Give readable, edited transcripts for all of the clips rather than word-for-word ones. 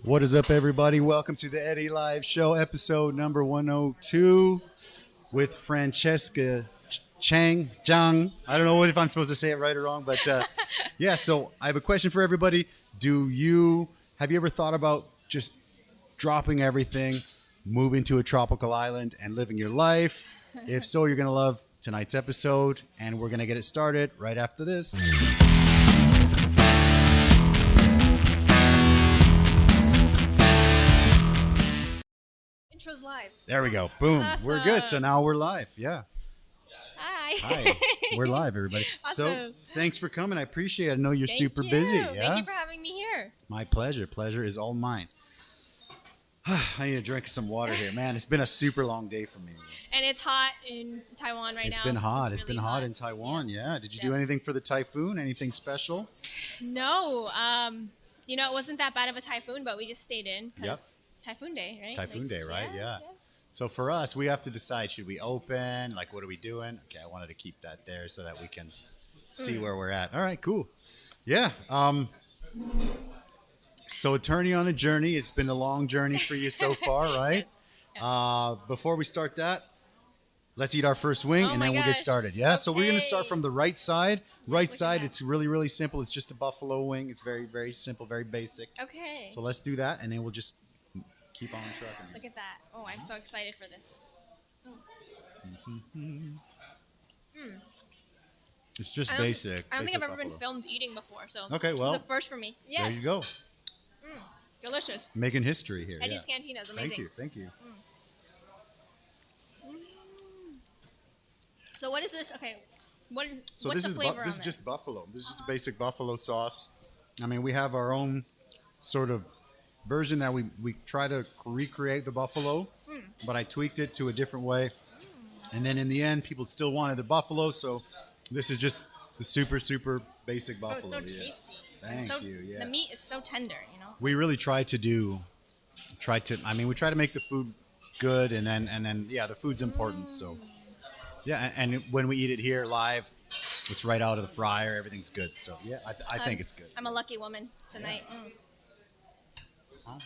What is up, everybody? Welcome to the Eddy Live Show, episode number 102 with Francesca Chang. I don't know if I'm supposed to say it right or wrong, but yeah, so I have a question for everybody. Have you ever thought about just dropping everything, moving to a tropical island and living your life? If so, you're going to love tonight's episode, and we're going to get it started right after this. Intro's live. There we go. Boom. Awesome. We're good. So now we're live. Yeah. Hi. We're live, everybody. Awesome. So thanks for coming. I appreciate it. I know you're Thank super you. busy. Yeah. Thank you for having me here. My pleasure. Pleasure is all mine. I need to drink some water here. Man, it's been a super long day for me. And it's hot in Taiwan right now. It's been hot. It's It's been really hot in Taiwan. Yeah. Did you do Yeah. anything for the typhoon? Anything special? No. It wasn't that bad of a typhoon, but we just stayed in because Yep. Typhoon Day, right? Typhoon Day, right? Yeah. So for us, we have to decide, should we open? Like, what are we doing? Okay, I wanted to keep that there so that we can see where we're at. All right, cool. Yeah. So attorney on a journey. It's been a long journey for you so far, right? Yes. Before we start that, let's eat our first wing, Oh and my then we'll get gosh. started. Yeah. So we're going to Okay. start from the right side. Right look at side, that. it's really, really simple. It's just a buffalo wing. It's very, very simple, very basic. Okay. So let's do that, and then we'll just keep on trucking. Look at that. Oh, I'm so excited for this. It's just I don't- basic. I don't think basic I've ever been buffalo. filmed eating before, so Okay, well, it's a first for me. Yes. There you go. Delicious. Making history here. Eddy's yeah. Cantina is amazing. Thank you. So what is this? Okay. So what's this the is flavor on this is just buffalo. This is just a basic buffalo sauce. I mean, we have our own sort of version that we try to recreate the buffalo, but I tweaked it to a different way. And then in the end, people still wanted the buffalo, so this is just the super, super basic Oh, buffalo. it's so yeah. tasty. Thank you. Yeah. The meat is so tender, you know? We really try to we try to make the food good, and then the food's important. So yeah, and when we eat it here live, it's right out of the fryer. Everything's good. So yeah, I think it's good. I'm a lucky woman tonight. Huh?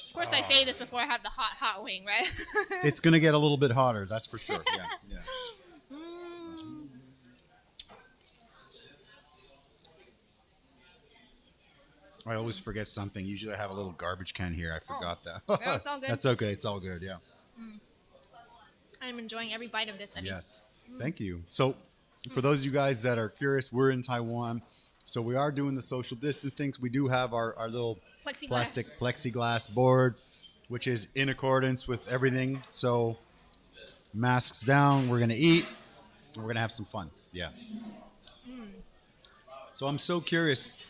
Of course, I say this before I have the hot wing, right? It's gonna get a little bit hotter, that's for sure. Yeah. I always forget something. Usually I have a little garbage can here. I forgot that. No, it's all good. That's okay. It's all good. Yeah. I'm enjoying every bite of this, Eddy. Yes. Thank you. So, for those of you guys that are curious, we're in Taiwan. So, we are doing the social distance things. We do have our little Plexiglass. plastic plexiglass board, which is in accordance with everything. So, masks down. We're going to eat. And we're going to have some fun. Yeah. So, I'm so curious.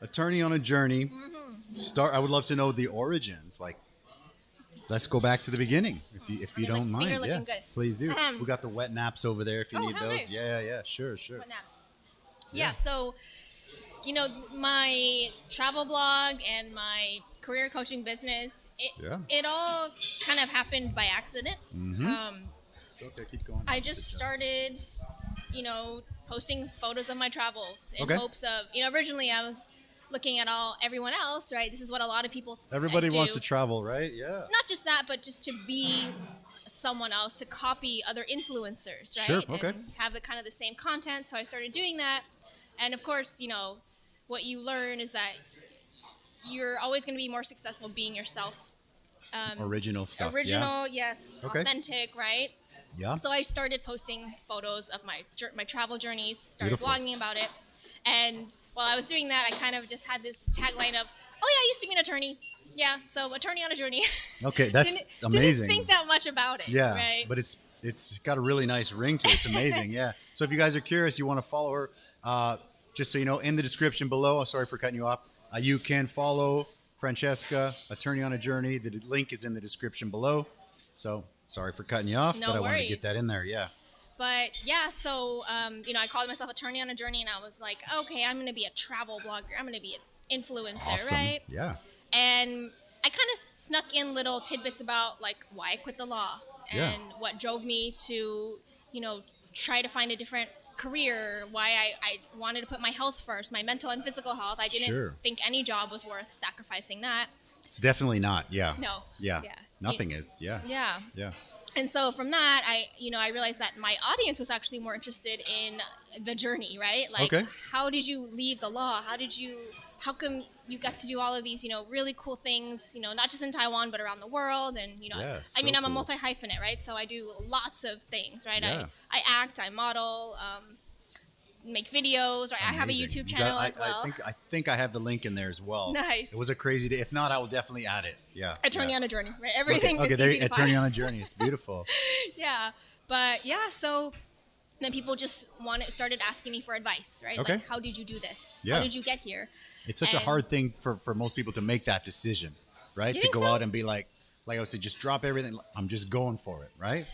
Attorney on a journey. I would love to know the origins. Like, let's go back to the beginning, if you don't mind. finger Yeah, looking good. please do. We got the wet naps over there if you Oh, need how those. nice. Yeah, sure. What naps? Yeah, so, my travel blog and my career coaching business, it all kind of happened by accident. It's okay, keep going. I just started, posting photos of my travels in Okay. hopes of, originally I was looking at everyone else, right? This is what a lot of people Everybody do. wants to travel, right? Yeah. Not just that, but just to be someone else, to copy other influencers, right? Sure, okay. And have the kind of the same content. So I started doing that. And of course, what you learn is that you're always going to be more successful being yourself. Original stuff. Original, yes. Okay. Authentic, right? Yeah. So I started posting photos of my travel journeys, started Beautiful. blogging about it. And while I was doing that, I kind of just had this tagline of, oh yeah, I used to be an attorney. Yeah, so attorney on a journey. Okay, that's didn't amazing. think that much about it, Yeah, right? but it's got a really nice ring to it. It's amazing. Yeah. So if you guys are curious, you want to follow her, just so you know, in the description below. Sorry for cutting you off. You can follow Francesca, Attorney on a Journey. The link is in the description below. So sorry for cutting you off, No but I wanted to get worries. that in there. Yeah. But yeah, so, I called myself attorney on a journey, and I was like, okay, I'm going to be a travel blogger. I'm going to be an influencer, Awesome. right? Yeah. And I kind of snuck in little tidbits about like why I quit the law Yeah. and what drove me to, try to find a different career, why I wanted to put my health first, my mental and physical health. I didn't think any job was worth sacrificing that. It's definitely not. Yeah. No. Yeah. Nothing is. Yeah. Yeah. Yeah. And so from that, I realized that my audience was actually more interested in the journey, right? Like, how did you leave the law? How come you got to do all of these, really cool things, not just in Taiwan, but around the world? And, I'm a multi-hyphenate, right? So I do lots of things, right? Yeah. I act, I model, make videos, right? I have a YouTube channel as well. I think I have the link in there as well. Nice. It was a crazy day. If not, I will definitely add it. Yeah. I turn you on a journey, right? Everything is easy to find. Turn you on a journey. It's beautiful. Yeah. But yeah, so then people just started asking me for advice, right? Okay. Like, how did you do this? Yeah. How did you get here? It's such a hard thing for most people to make that decision, right? To go out and be like I would say, just drop everything. I'm just going for it, right?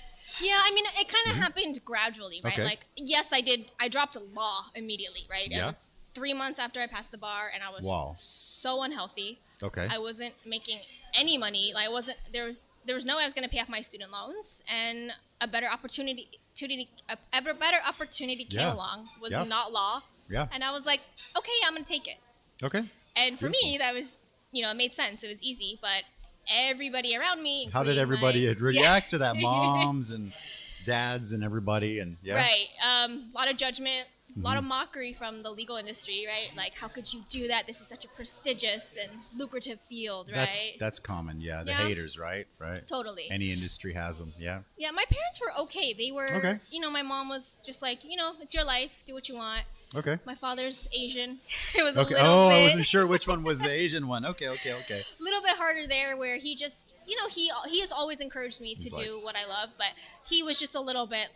Yeah, I mean, it kind of happened gradually, right? Okay. Like, yes, I did. I dropped law immediately, right? Yeah. It was 3 months after I passed the bar, and I was so unhealthy. Okay. I wasn't making any money. Like, there was no way I was going to pay off my student loans, and a better opportunity came along. Was not law. Yeah. And I was like, okay, I'm going to take it. Okay. And for me, that was, it made sense. It was easy, but everybody around me. How did everybody react to that? Moms and dads and everybody, and right. A lot of judgment, a lot of mockery from the legal industry, right? Like, how could you do that? This is such a prestigious and lucrative field, right? That's common. Yeah, the haters, right? Right. Totally. Any industry has them. Yeah. Yeah, my parents were okay. They were, my mom was just like, it's your life. Do what you want. Okay. My father's Asian. It was a little bit. I wasn't sure which one was the Asian one. Okay. A little bit harder there, where he just, he has always encouraged me to do what I love, but he was just a little bit,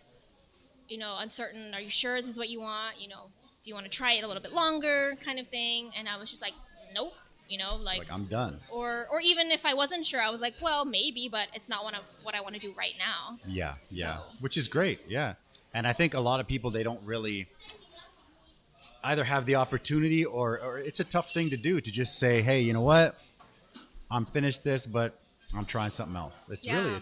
uncertain. Are you sure this is what you want? Do you want to try it a little bit longer, kind of thing? And I was just like, nope. Like I'm done. Or even if I wasn't sure, I was like, well, maybe, but it's not what I want to do right now. Yeah. Which is great. Yeah. And I think a lot of people, they don't really either have the opportunity or it's a tough thing to do, to just say, hey, you know what? I'm finished this, but I'm trying something else. It's really,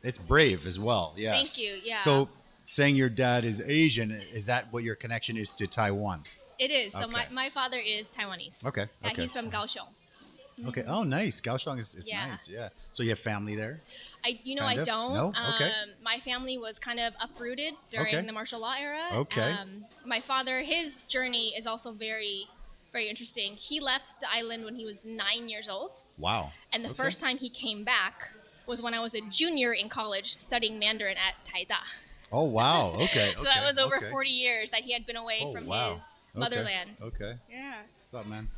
it's brave as well. Yeah. Thank you. Yeah. So saying your dad is Asian, is that what your connection is to Taiwan? It is. So my father is Taiwanese. Okay. Yeah, he's from Kaohsiung. Okay. Oh, nice. Kaohsiung is nice. Yeah. So you have family there? I don't. No? Okay. My family was kind of uprooted during the martial law era. Okay. My father, his journey is also very, very interesting. He left the island when he was 9 years old. Wow. And the first time he came back was when I was a junior in college studying Mandarin at Taida. Oh, wow. Okay. So that was over 40 years that he had been away from his motherland. Okay. Yeah. What's up, man?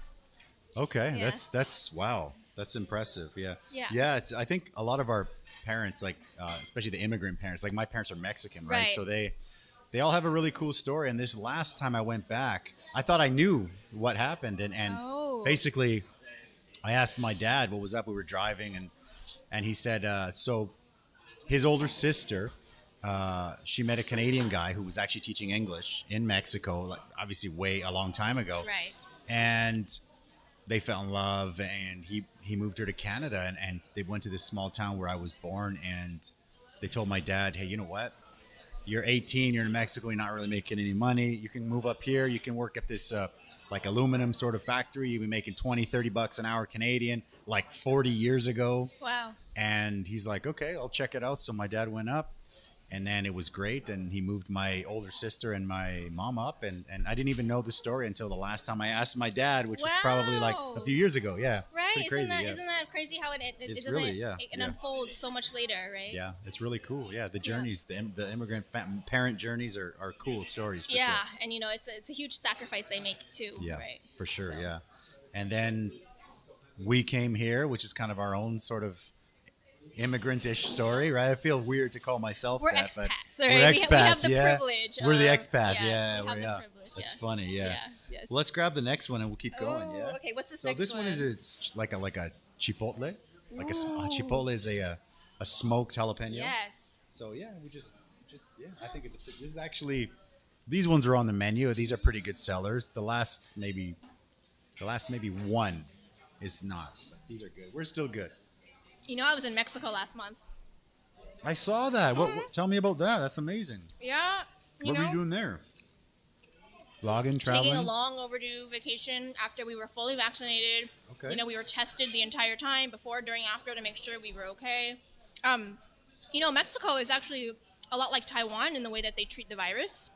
Okay. Yeah. That's wow. That's impressive. Yeah. Yeah. Yeah. I think a lot of our parents, like especially the immigrant parents, like my parents are Mexican, right? So they all have a really cool story. And this last time I went back, I thought I knew what happened, and basically, I asked my dad what was up. We were driving, and he said, so his older sister, she met a Canadian guy who was actually teaching English in Mexico, like obviously a long time ago. Right. And they fell in love, and he moved her to Canada, and they went to this small town where I was born, and they told my dad, hey, you know what? You're 18, you're in Mexico, you're not really making any money. You can move up here. You can work at this like aluminum sort of factory. You'll be making $20-30 an hour Canadian, like 40 years ago. Wow. And he's like, okay, I'll check it out. So my dad went up, and then it was great. And he moved my older sister and my mom up. And I didn't even know the story until the last time I asked my dad, which was probably like a few years ago. Yeah. Right. Pretty crazy, Isn't that crazy how it doesn't, really, it unfolds so much later, right? Yeah. It's really cool. Yeah. The journeys, the immigrant parent journeys are cool stories for sure. Yeah. And it's a huge sacrifice they make too. Yeah. Right. For sure. So. Yeah. And then we came here, which is kind of our own sort of immigrant-ish story, right? I feel weird to call myself we're that, expats, but right? we're expats, we have the privilege. We're the expats, yes, yeah. We have the yeah. privilege, That's yes. funny, yeah. Yes. Well, let's grab the next one and we'll keep going, yeah. Okay, what's this so next this one is like a chipotle, like a chipotle is a smoked jalapeno. Yes. So yeah, we just I think this is actually, these ones are on the menu. These are pretty good sellers. The last maybe one is not, but these are good. We're still good. I was in Mexico last month. I saw that. What tell me about that. That's amazing. Yeah. What were you doing there? Logging, traveling? Taking a long overdue vacation after we were fully vaccinated. Okay. You know, we were tested the entire time, before, during, after, to make sure we were okay. You know, Mexico is actually a lot like Taiwan in the way that they treat the virus.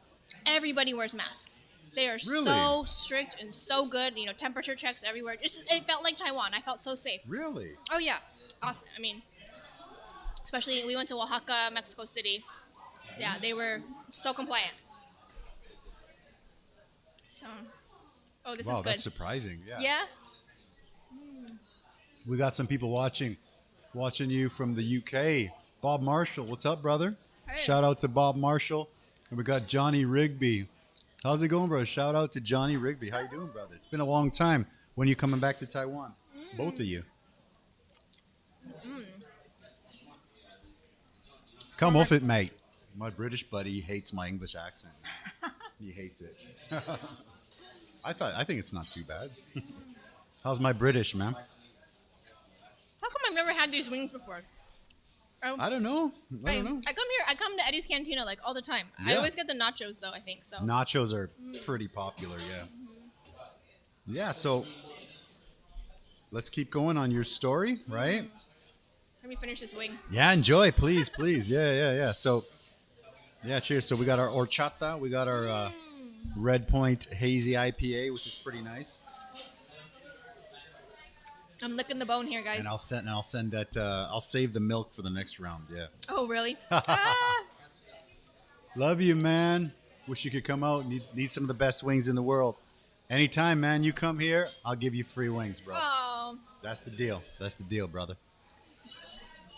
Everybody wears masks. They are Really? so strict and so good. You know, temperature checks everywhere. It felt like Taiwan. I felt so safe. Really? Oh, yeah. Awesome. I mean, especially we went to Oaxaca, Mexico City. Yeah, they were so compliant. So, oh, this is good. Wow, that's surprising. Yeah. Yeah? We got some people watching you from the UK. Bob Marshall, what's up, brother? Hey. Shout out to Bob Marshall. And we got Johnny Rigby. How's it going, bro? Shout out to Johnny Rigby. How you doing, brother? It's been a long time. When are you coming back to Taiwan? Both of you. Come off it, mate. My British buddy hates my English accent. He hates it. I think it's not too bad. How's my British, man? How come I've never had these wings before? I don't know. I don't know. I come to Eddy's Cantina like all the time. I Yeah. always get the nachos though, I think so. Nachos are pretty popular, yeah. Yeah, so let's keep going on your story, right? Let me finish this wing. Yeah, enjoy, please. Yeah. So, yeah, cheers. So we got our horchata, we got our Red Point Hazy IPA, which is pretty nice. I'm licking the bone here, guys. And I'll send that. I'll save the milk for the next round. Yeah. Oh, really? Love you, man. Wish you could come out. Need some of the best wings in the world. Anytime, man. You come here, I'll give you free wings, bro. Oh. That's the deal. That's the deal, brother.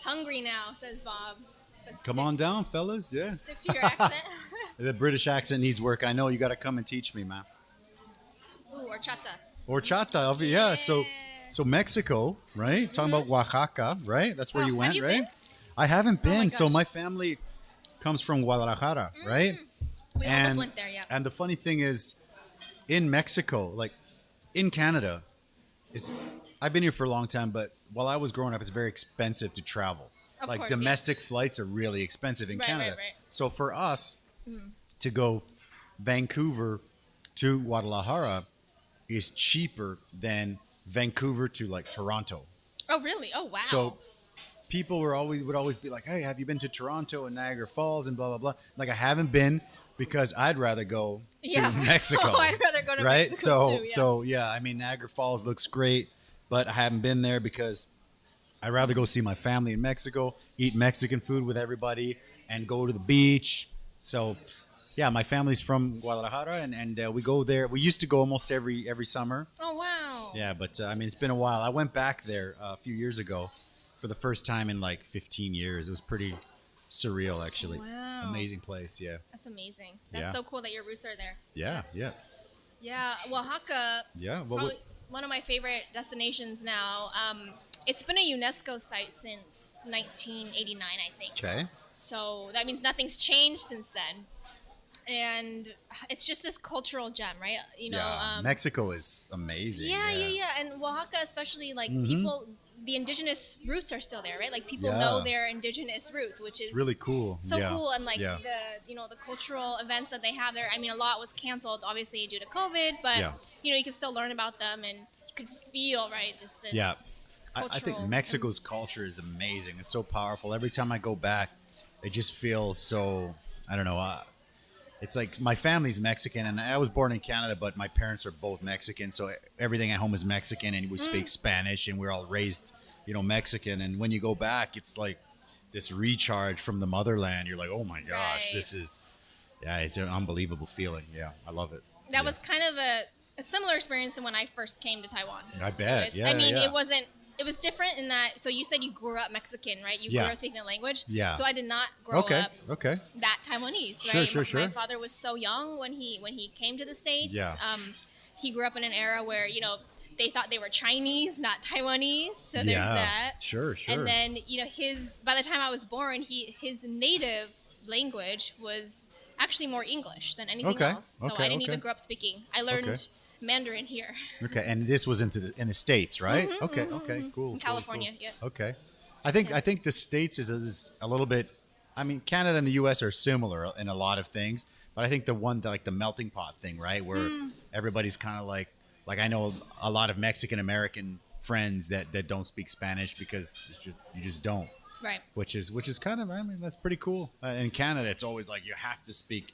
Hungry now, says Bob. But Come on down, fellas. Yeah. Stick to your accent. The British accent needs work. I know. You got to come and teach me, man. Ooh, horchata. Horchata. Yeah. So Mexico, right? Talking about Oaxaca, right? That's where you went, have you right? been? I haven't been. So gosh. my family comes from Guadalajara, right? We almost went there, yeah. And the funny thing is, in Mexico, like in Canada, I've been here for a long time, but while I was growing up, it's very expensive to travel. Of Like course, domestic flights are really expensive in Right, Canada. right. So for us to go Vancouver to Guadalajara is cheaper than Vancouver to like Toronto. Oh, really? Oh, wow. So people would always be like, "Hey, have you been to Toronto and Niagara Falls and blah blah blah?" Like I haven't been because I'd rather go to Mexico. Oh, I'd rather go to right? Mexico too. So yeah, I mean Niagara Falls looks great, but I haven't been there because I'd rather go see my family in Mexico, eat Mexican food with everybody, and go to the beach. So yeah, my family's from Guadalajara, and we go there. We used to go almost every summer. Oh, wow. Yeah, but I mean, it's been a while. I went back there a few years ago for the first time in like 15 years. It was pretty surreal, actually. Wow. Amazing place, yeah. That's amazing. That's Yeah. so cool that your roots are there. Yeah, Yes. yeah. Yeah, Oaxaca, Yeah, well, probably one of my favorite destinations now. It's been a UNESCO site since 1989, I think. okay. So that means nothing's changed since then. And it's just this cultural gem, right? You know, Yeah, Mexico is amazing. yeah. And Oaxaca, especially, like people, the indigenous roots are still there, right? Like people Yeah. know their indigenous roots, which is It's really cool. so yeah. cool. And like yeah. the cultural events that they have there. I mean, a lot was canceled, obviously due to COVID, but Yeah. you can still learn about them and you can feel, right? Just this. Yeah. it's I think cultural. Mexico's culture is amazing. It's so powerful. Every time I go back, it just feels so, I don't know. It's like my family's Mexican, and I was born in Canada, but my parents are both Mexican. So everything at home is Mexican, and we speak Spanish, and we're all raised, Mexican. And when you go back, it's like this recharge from the motherland. You're like, oh my gosh, Right. it's an unbelievable feeling. Yeah, I love it. That Yeah. was kind of a similar experience to when I first came to Taiwan. I bet. Yeah, I mean, yeah. it was different in that, so you said you grew up Mexican, right? You Yeah. grew up speaking the language. Yeah. So I did not grow up Okay. that Taiwanese, Sure, right? sure. My father was so young when he came to the States. Yeah. He grew up in an era where, they thought they were Chinese, not Taiwanese. So there's Yeah. that. Sure. And then, by the time I was born, his native language was actually more English than anything Okay, else. So okay, I didn't okay. even grow up speaking. I learned Okay. Mandarin here. Okay, and this was in the States, right? Okay, cool. In California, cool. yeah. Okay, I think the States is a little bit. I mean, Canada and the U.S. are similar in a lot of things, But I think the melting pot thing, right? Where everybody's kind of like I know a lot of Mexican American friends that don't speak Spanish because you just don't. Right. Which is kind of, I mean, that's pretty cool. In Canada, it's always like you have to speak,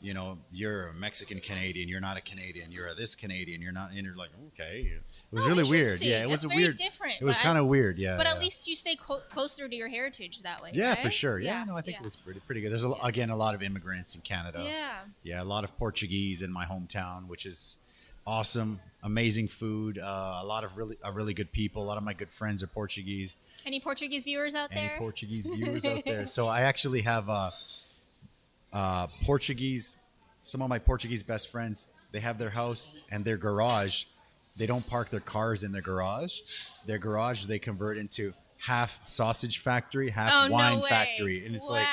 you know, you're a Mexican Canadian, you're not a Canadian, you're a this Canadian, you're not, and you're like, okay. It was really weird. Yeah, it was very different. It was kind of weird, yeah. But at least you stay closer to your heritage that way. Yeah, right? for sure. Yeah, no, I think it was pretty good. There's again a lot of immigrants in Canada. Yeah. Yeah, a lot of Portuguese in my hometown, which is awesome. Amazing food. A lot of really good people. A lot of my good friends are Portuguese. Any Portuguese viewers out there? Any Portuguese viewers out there? So I actually have Portuguese. Some of my Portuguese best friends, they have their house and their garage. They don't park their cars in their garage. Their garage they convert into half sausage factory, half wine factory, and it's like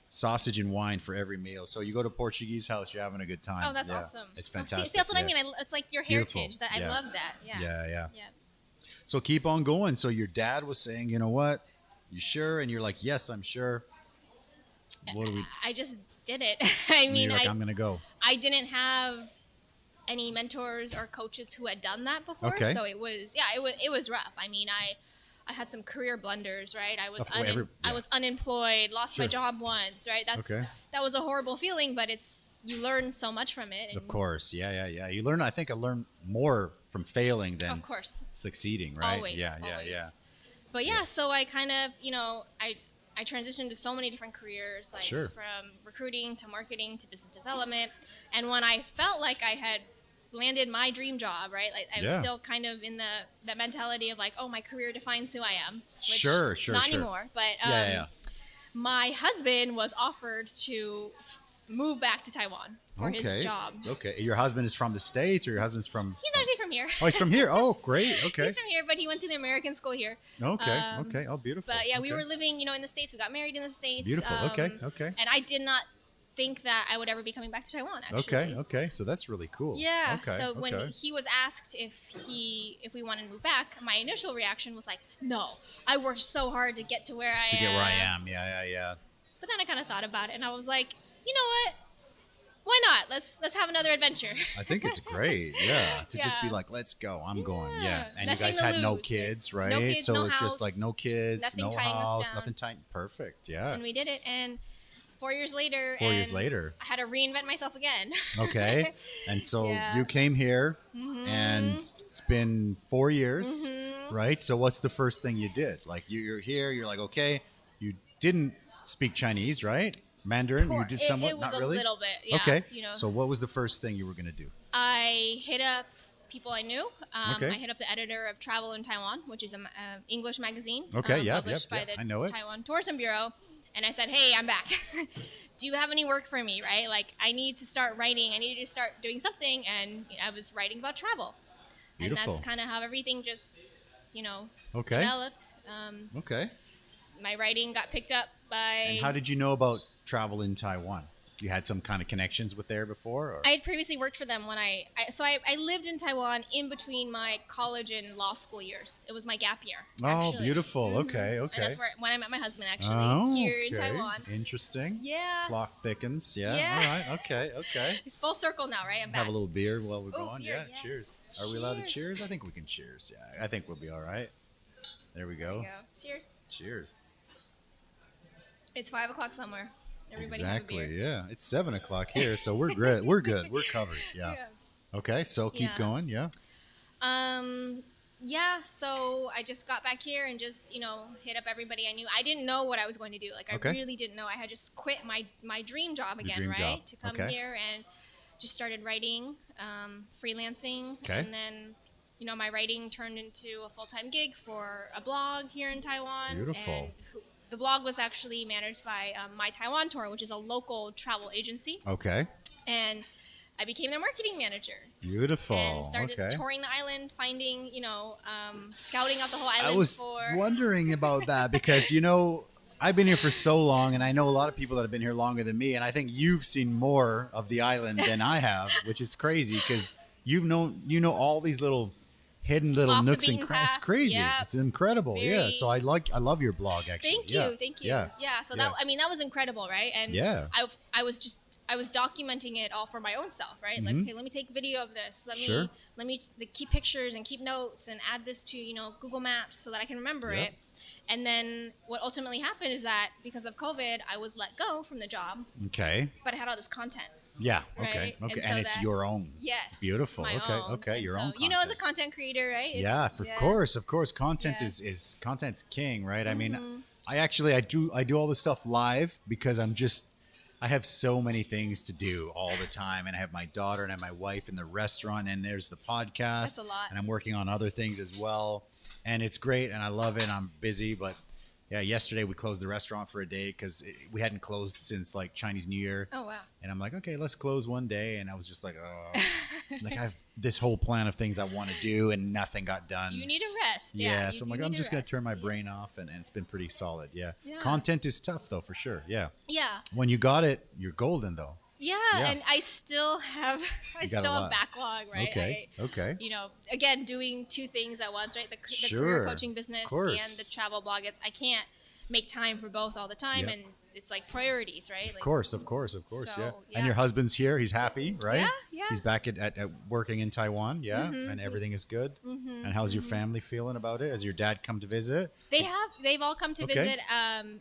sausage and wine for every meal. So you go to Portuguese house, you're having a good time. Oh, that's awesome. It's fantastic. See, that's what I mean. It's like your heritage. Beautiful. I love that. Yeah. So keep on going. So your dad was saying, you know what? You sure? And you're like, yes, I'm sure. What do we? I just did it. I mean, I'm going to go. I didn't have any mentors or coaches who had done that before. Okay. So it was rough. I mean, I had some career blunders, right? I was unemployed, lost my job once, right? That was a horrible feeling, but you learn so much from it. Of course. Yeah. You learn, I think I learned more from failing than succeeding, right? Always. Yeah. But so I kind of, I transitioned to so many different careers, like from recruiting to marketing to business development. And when I felt like I had landed my dream job, right? Like I was still kind of in the mentality of like, oh, my career defines who I am. Which not anymore. But my husband was offered to move back to Taiwan for his job. Okay. Your husband is from the States, or your husband's from? He's actually from here. Oh, he's from here. Oh, great. Okay. He's from here, but he went to the American school here. Okay. Oh, beautiful. But we were living, in the States. We got married in the States. Beautiful. Okay. And I did not think that I would ever be coming back to Taiwan, actually. Okay. So that's really cool. Yeah. So when he was asked if we wanted to move back, my initial reaction was like, no. I worked so hard to get to where I am. To get where I am. Yeah. But then I kind of thought about it, and I was like, you know what? Why not? Let's have another adventure. I think it's great. Yeah. To just be like, let's go. I'm going. Yeah. And you guys had no kids, right? No kids, so no it's house, just like no kids, nothing no tying us house, down. nothing tying. Perfect. Yeah. And we did it. And 4 years later. I had to reinvent myself again. Okay. And so you came here, and it's been 4 years, right? So what's the first thing you did? Like you're here, you're like, okay, you didn't speak Chinese, right? Mandarin, you did somewhat, it was not really? a little bit, yeah. Okay. So what was the first thing you were going to do? I hit up people I knew. I hit up the editor of Travel in Taiwan, which is an English magazine. Published by the Taiwan Tourism Bureau. And I said, hey, I'm back. Do you have any work for me, right? Like, I need to start writing. I need to start doing something. And I was writing about travel. Beautiful. And that's kind of how everything just, developed. My writing got picked up by... And how did you know about Travel in Taiwan? You had some kind of connections with there before? Or? I had previously worked for them when I lived in Taiwan in between my college and law school years. It was my gap year. Oh, beautiful. Okay. And that's when I met my husband, actually, here in Taiwan. Interesting. Yeah. Clock thickens. Yeah. All right. Okay. It's full circle now, right? I'm back. Have a little beer while we're going. Beer, yes. Cheers. Are we allowed to cheers? I think we can cheers. Yeah. I think we'll be all right. There we go. Cheers. It's 5 o'clock somewhere. Everybody exactly. Yeah. It's 7 o'clock here, so we're good. We're good. We're covered. Yeah. Okay. So keep going. Yeah. So I just got back here and just hit up everybody I knew. I didn't know what I was going to do. Like I really didn't know. I had just quit my dream job again, right? To come here and just started writing, freelancing, and then. My writing turned into a full-time gig for a blog here in Taiwan. Beautiful. And the blog was actually managed by My Taiwan Tour, which is a local travel agency. Okay. And I became their marketing manager. Beautiful. And started touring the island, finding, scouting out the whole island. I was wondering about that because, I've been here for so long, and I know a lot of people that have been here longer than me, and I think you've seen more of the island than I have, which is crazy because you know all these hidden little nooks and crannies. It's crazy. Yep. It's incredible. So I love your blog actually. Thank you. Yeah. So that was incredible, right? And I was just I was documenting it all for my own self, right? Like, okay, let me take video of this. Sure. Let me keep pictures and keep notes and add this to, Google Maps so that I can remember it. And then what ultimately happened is that because of COVID, I was let go from the job. Okay. But I had all this content. Yeah. Right? Okay. And so it's your own. Yes. Beautiful. My Okay. own. Okay. And Your so, own content. as a content creator, right? Of course. Content is content's king, right? I mean, I do all this stuff live because I have so many things to do all the time, and I have my daughter and I have my wife in the restaurant, and there's the podcast. That's a lot. And I'm working on other things as well, and it's great, and I love it. I'm busy, but yeah, yesterday we closed the restaurant for a day because we hadn't closed since like Chinese New Year. Oh, wow. And I'm like, okay, let's close one day. And I was just like, oh, like I have this whole plan of things I want to do and nothing got done. You need a rest. Yeah. So I'm like, I'm just going to turn my brain off, and it's been pretty solid. Yeah. Yeah. Content is tough though, for sure. Yeah. Yeah. When you got it, you're golden though. Yeah. And I still have, backlog, right? Okay. Okay. Again, doing two things at once, right? The Sure. career coaching business Of course. and the travel blog. I can't make time for both all the time. Yep. And it's like priorities, right? Of course. So, Yeah. yeah. And your husband's here. He's happy, right? Yeah, yeah. He's back at working in Taiwan. Yeah. And everything is good. And how's your family feeling about it? Has your dad come to visit? They've all come to Okay. visit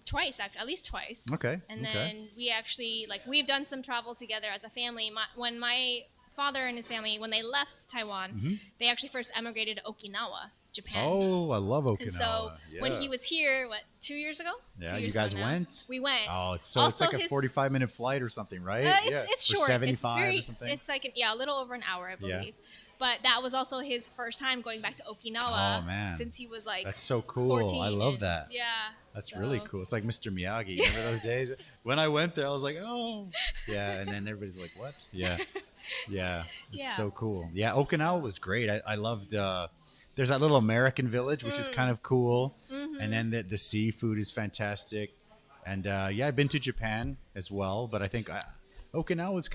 twice, actually, at least twice. Okay. And then we actually, we've done some travel together as a family. When my father and his family, when they left Taiwan, they actually first emigrated to Okinawa, Japan. Oh, I love Okinawa. And so when he was here, 2 years ago? Yeah, 2 you years guys ago now, went? We went. Oh, it's Also like a 45-minute flight or something, right? It's For short. 75 or something. It's like a little over an hour, I believe. But that was also his first time going back to Okinawa. Oh, man. Since he was like That's so cool. 14. I love that. Yeah. That's really cool. It's like Mr. Miyagi. Remember those days? When I went there, I was like, oh. Yeah, and then everybody's like, what? Yeah. Yeah. It's so cool. Yeah, Okinawa was great. I loved there's that little American village, which is kind of cool. And then the seafood is fantastic. And I've been to Japan as well, but I think Okinawa is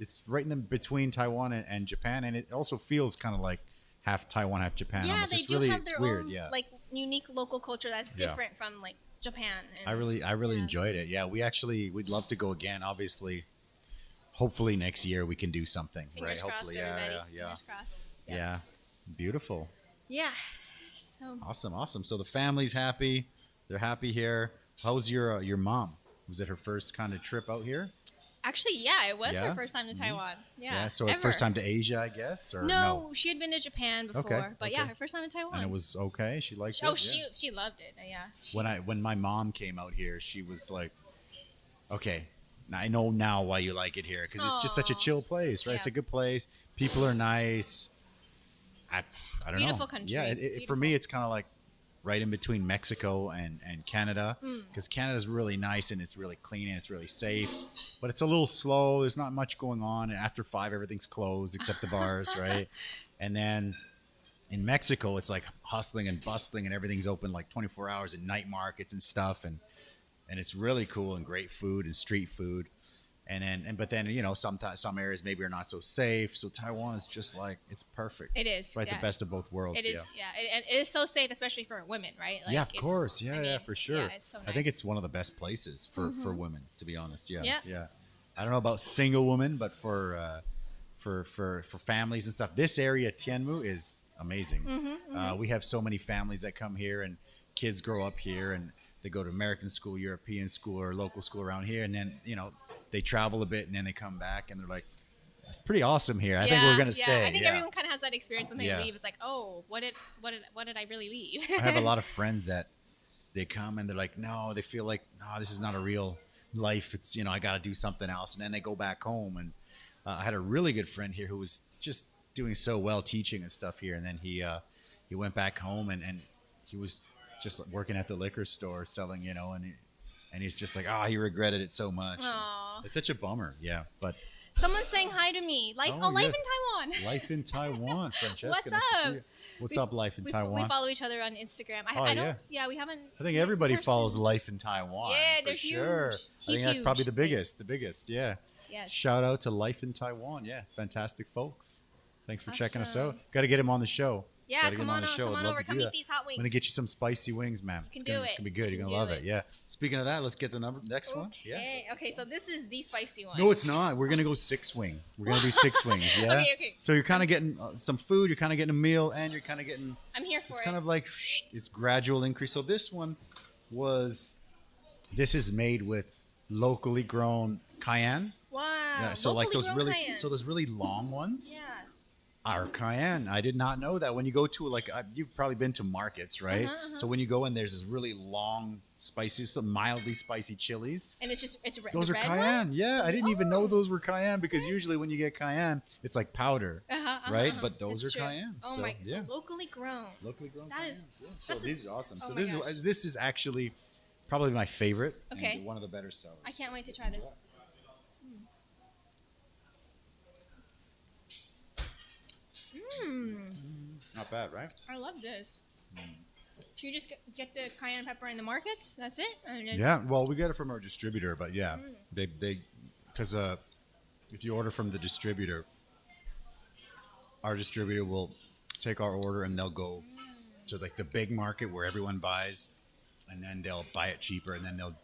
it's right in between Taiwan and Japan, and it also feels kind of like half Taiwan, half Japan. Yeah, almost. they It's do really, have their weird, own yeah. unique local culture that's different from Japan. And, I really enjoyed it. Yeah, we'd love to go again. Obviously, hopefully next year we can do something. Fingers right? crossed, Hopefully, everybody. yeah. Fingers crossed. Yeah, beautiful. Yeah. So Awesome. So the family's happy. They're happy here. How's your mom? Was it her first kind of trip out here? actually, it was her first time to Taiwan. Yeah. So ever. first time to Asia, I guess, or No, she had been to Japan before, but okay. her first time in Taiwan. And it was okay. She liked it. Oh, she loved it. Yeah. When my mom came out here, she was like, "Okay, I know now why you like it here because it's just such a chill place, right? Yeah. It's a good place. People are nice. I don't Beautiful know. country. Yeah, Beautiful. for me, it's kind of like right in between Mexico and Canada because Canada's really nice and it's really clean and it's really safe, but it's a little slow. There's not much going on. And after 5, everything's closed except the bars, right? And then in Mexico, it's like hustling and bustling and everything's open like 24 hours and night markets and stuff. And it's really cool and great food and street food. But then sometimes some areas maybe are not so safe. So Taiwan is just like it's perfect. It is right, the best of both worlds. It is, it is so safe, especially for women, right? Yeah, of course. Yeah, for sure. Yeah, it's so nice. I think it's one of the best places for women, to be honest. Yeah. Yeah. I don't know about single women, but for families and stuff, this area Tianmu is amazing. We have so many families that come here and kids grow up here and they go to American school, European school, or local school around here, and then they travel a bit and then they come back and they're like, it's pretty awesome here. I think we're gonna stay. I think everyone kind of has that experience when they leave. It's like, oh, what did I really leave? I have a lot of friends that they come and they're like, no, they feel like, no, this is not a real life. It's I got to do something else, and then they go back home. And I had a really good friend here who was just doing so well teaching and stuff here, and then he went back home and he was just working at the liquor store selling, and he's just like, he regretted it so much. It's such a bummer. Yeah, but. Someone's saying hi to me. Life in Taiwan. Life in Taiwan, Francesca. What's nice up? To see you. What's up, Life in Taiwan? We follow each other on Instagram. We haven't. I think everybody follows Life in Taiwan. Yeah, for they're sure. huge. I think that's probably the biggest. Yeah. Yes. Shout out to Life in Taiwan. Yeah, fantastic folks. Thanks for checking us out. Got to get him on the show. Yeah, Gotta get come him on, the show. come I'd on love over. to Come do eat that. these hot wings. I'm gonna get you some spicy wings, man. You can do it. It's gonna be good. You You're can gonna love do it. Yeah. Speaking of that, let's get the next one. Yeah. Okay, so this is the spicy one. No, it's not. We're gonna go 6 wing. We're gonna do 6 wings. Yeah. Okay. So you're kind of getting some food. You're kind of getting a meal, and you're kind of getting. I'm here for it. It's kind of like it's gradual increase. So this one this is made with locally grown cayenne. Wow. Yeah. So like those really, cayenne. so those really long ones. Yes. Our cayenne. I did not know that. When you go to you've probably been to markets, right? So when you go in, there's this really long, spicy, mildly spicy chilies. And it's Those are red cayenne. one? Yeah, I didn't even know those were cayenne because usually when you get cayenne, it's like powder, right? But those That's are true. cayenne. Oh so, my! yeah. So locally grown. Locally grown. That is- cayennes, yeah. So that's these are awesome. oh So my gosh. this is actually probably my favorite. Okay. And one of the better sellers. I can't wait to try this. Not bad, right? I love this. So you just get the cayenne pepper in the markets? That's it? And it's- Yeah. Well, we get it from our distributor, but yeah, they because if you order from the distributor, our distributor will take our order and they'll go to like the big market where everyone buys, and then they'll buy it cheaper, and then they'll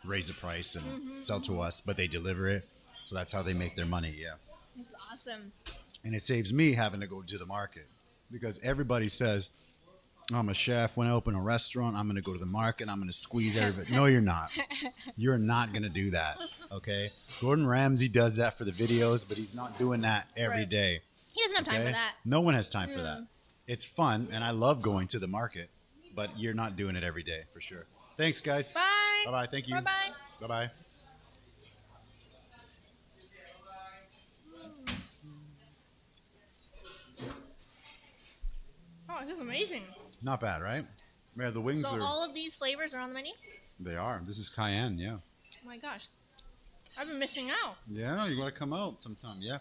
raise the price and sell to us, but they deliver it. So that's how they make their money. Yeah. It's awesome. And it saves me having to go to the market because everybody says, I'm a chef. When I open a restaurant, I'm going to go to the market. I'm going to squeeze everybody. No, you're not. You're not going to do that. Okay. Gordon Ramsay does that for the videos, but he's not doing that every Right. day. He doesn't have time Okay? for that. No one has time for that. It's fun, and I love going to the market, but you're not doing it every day for sure. Thanks, guys. Bye. Bye-bye. Thank you. Bye-bye. Bye-bye. Oh, this is amazing. Not bad, right? Yeah, the wings So are. all of these flavors are on the menu? They are. This is cayenne, yeah. Oh my gosh. I've been missing out. Yeah, you want to come out sometime, yeah.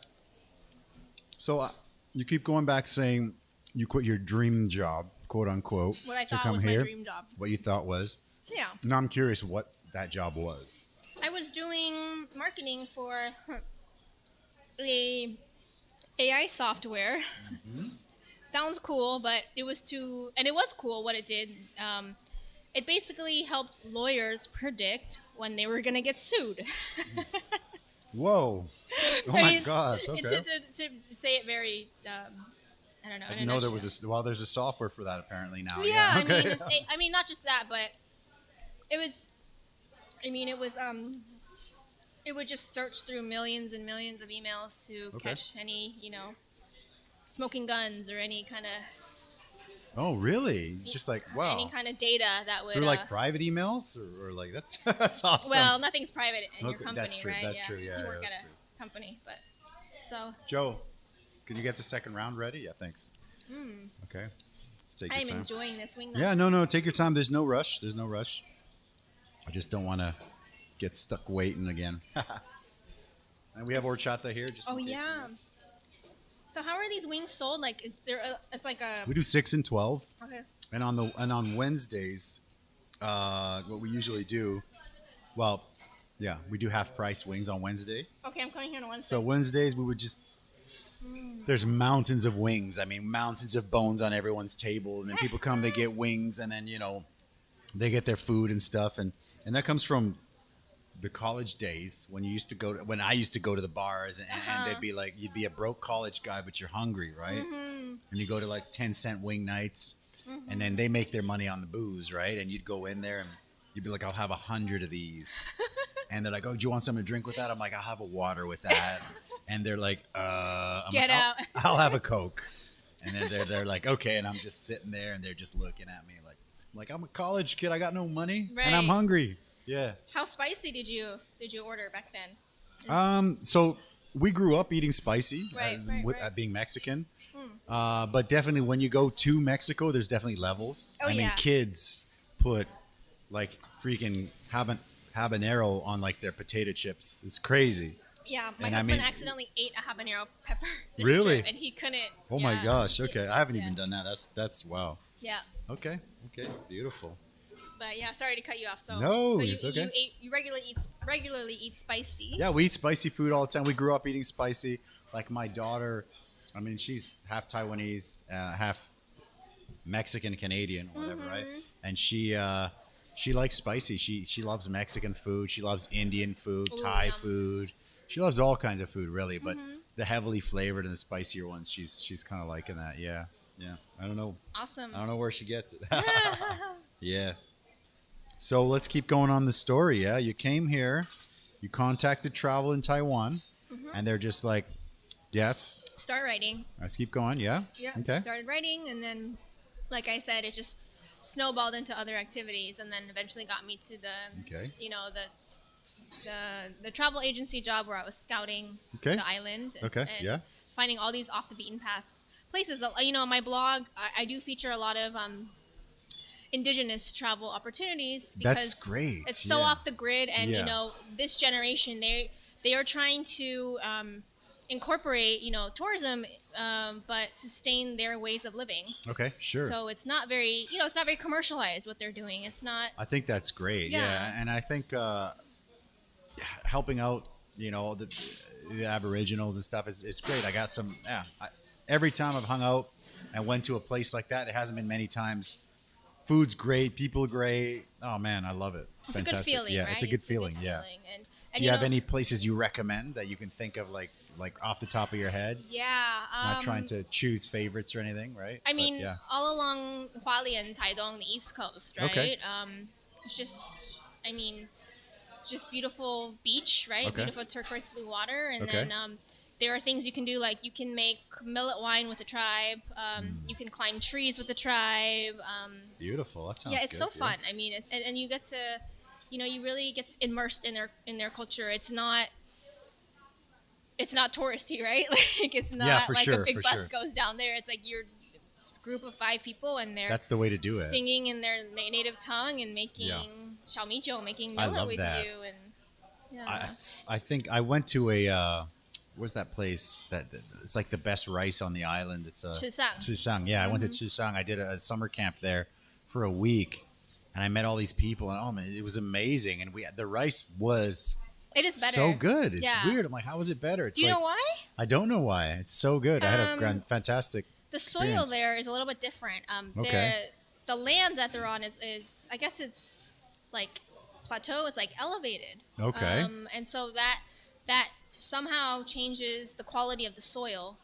So you keep going back saying you quit your dream job, quote unquote, What I to thought come was here. my dream job. What you thought was. Yeah. Now I'm curious what that job was. I was doing marketing for a AI software. Sounds cool, but it was and it was cool what it did. It basically helped lawyers predict when they were going to get sued. Whoa. Oh I my mean, gosh. Okay. To say it very, I don't know. I didn't know there was there's a software for that apparently now. Yeah, Okay. I mean, not just that, but it was. I mean, it was. It would just search through millions and millions of emails to catch any, smoking guns or any kind of. Oh, really? Just like, wow. Any kind of data that would. Through like private emails or like that's awesome. Well, nothing's private in your Okay, company, that's true, right? that's true, yeah, You work that's at true. a company, but so. Joe, can you get the second round ready? Yeah, thanks. Okay. Let's take I your am time. enjoying this wing. Though. Yeah, no, take your time. There's no rush. I just don't want to get stuck waiting again. And we have horchata here. Just Oh in case you yeah. need. So how are these wings sold? Like it's like a. We do 6 and 12, Okay. and on Wednesdays, what we usually do, well, yeah, we do half price wings on Wednesday. Okay, I'm coming here on Wednesday. So Wednesdays we would just. There's mountains of wings. I mean, mountains of bones on everyone's table, and then people come, they get wings, and then they get their food and stuff, and that comes from the college days when I used to go to the bars, and they'd be like, you'd be a broke college guy, but you're hungry, right? And you go to like 10-cent wing nights, and then they make their money on the booze, right? And you'd go in there and you'd be like, I'll have 100 of these, and they're like, oh, do you want something to drink with that? I'm like, I'll have a water with that. And they're like, Get out. I'll have a Coke. And then they're like, okay. And I'm just sitting there, and they're just looking at me like I'm a college kid. I got no money, and I'm Right. hungry. Yeah. How spicy did you order back then? So we grew up eating spicy, Right, right. being Mexican. But definitely when you go to Mexico, there's definitely levels. Oh, I mean, yeah. kids put like freaking habanero on like their potato chips. It's crazy. Yeah, my And I husband mean- accidentally ate a habanero pepper. This Really? trip, and he couldn't. Oh yeah. my gosh. Okay. I haven't Yeah. even done that. That's wow. Yeah, Okay. Beautiful. but yeah, sorry to cut you off. So No, so it's okay. You regularly eat spicy. Yeah, we eat spicy food all the time. We grew up eating spicy. Like my daughter, I mean, she's half Taiwanese, half Mexican Canadian, whatever, right? And she likes spicy. She loves Mexican food. She loves Indian food, Thai food. She loves all kinds of food, really. But the heavily flavored and the spicier ones, she's kind of liking that. Yeah. I don't know. Awesome. I don't know where she gets it. Yeah. So let's keep going on the story. Yeah, you came here, you contacted travel in Taiwan, and they're just like, yes. Start writing. Let's keep going. Yeah. Yeah. Okay. Started writing, and then, like I said, it just snowballed into other activities, and then eventually got me to the travel agency job where I was scouting the island. And finding all these off the beaten path places. On my blog, I do feature a lot of indigenous travel opportunities because that's great. It's so off the grid, and this generation they are trying to incorporate tourism, but sustain their ways of living. Okay, sure. So it's not very commercialized what they're doing. It's not. I think that's great. Yeah, and I think helping out the Aboriginals and stuff is great. I got some. Every time I've hung out and went to a place like that, it hasn't been many times. Food's great, people are great. Oh man, I love it. It's fantastic. A good feeling, yeah, right? It's a good feeling. And do you have any places you recommend that you can think of, like off the top of your head? Yeah. Not trying to choose favorites or anything, right? I mean, all along Hualien, Taidong, the East Coast, right? Okay. It's just beautiful beach, right? Okay. Beautiful turquoise blue water, and then there are things you can do, like you can make millet wine with the tribe. You can climb trees with the tribe. Beautiful. That sounds good. Yeah, it's so fun. I mean, and you get to, you really get immersed in their culture. It's not touristy, right? Like it's not a big bus goes down there. It's like you're a group of 5 people, and that's the way to do it. Singing in their native tongue and making xiaomijiu, making millet with you, and I think I went to a. Where's that place that it's like the best rice on the island? It's Chishang. Yeah, I went to Chishang. I did a summer camp there for a week, and I met all these people, and oh man, it was amazing. And the rice was better. So good. It's weird. I'm like, how is it better? Do you know why? I don't know why. It's so good. I had a fantastic. The soil there is a little bit different. The land that they're on is I guess it's like plateau. It's like elevated. Okay. And so that somehow changes the quality of the soil,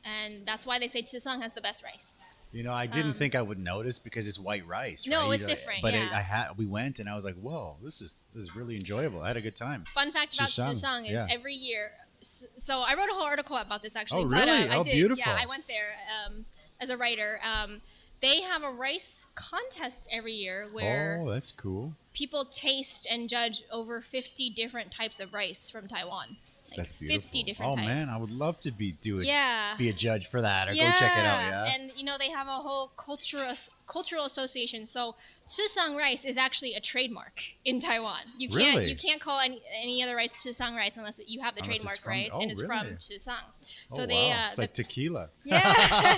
and that's why they say Chishang has the best rice. I didn't think I would notice because it's white rice. Right? No, it's different. But we went, and I was like, "Whoa, this is really enjoyable." I had a good time. Fun fact about Chishang is every year. So I wrote a whole article about this actually. Oh, really? I did. Beautiful. Yeah, I went there as a writer. They have a rice contest every year where that's cool. People taste and judge over 50 different types of rice from Taiwan. That's beautiful. 50 different types. Oh man, I would love to be a judge for that, or go check it out. Yeah. And they have a whole cultural association. So Chishang rice is actually a trademark in Taiwan. You can't call any other rice Chishang rice unless you have the trademark, right? And it's from Chishang. So it's like tequila. Yeah.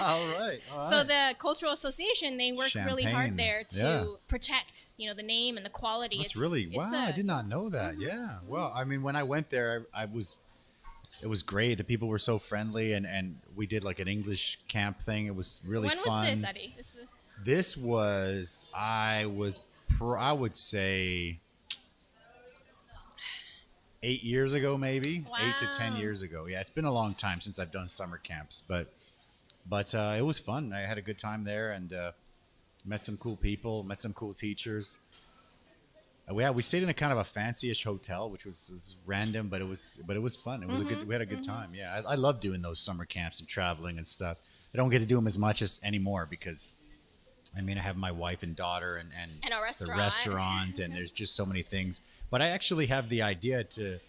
All right. So the cultural association, they work really hard there to protect, the name and the quality. That's I did not know that. Yeah. Well, I mean, when I went there, it was great. The people were so friendly, and we did like an English camp thing. It was really fun. When was this, Eddy? This was, I would say 8 years ago, maybe. Wow. 8 to 10 years ago. Yeah, it's been a long time since I've done summer camps, but it was fun. I had a good time there, and met some cool people, met some cool teachers. We stayed in a kind of a fancy-ish hotel, which was random, but it was fun. It was we had a good time. Yeah, I love doing those summer camps and traveling and stuff. I don't get to do them as much anymore because, I mean, I have my wife and daughter and a restaurant. The restaurant, and there's just so many things. But I actually have the idea to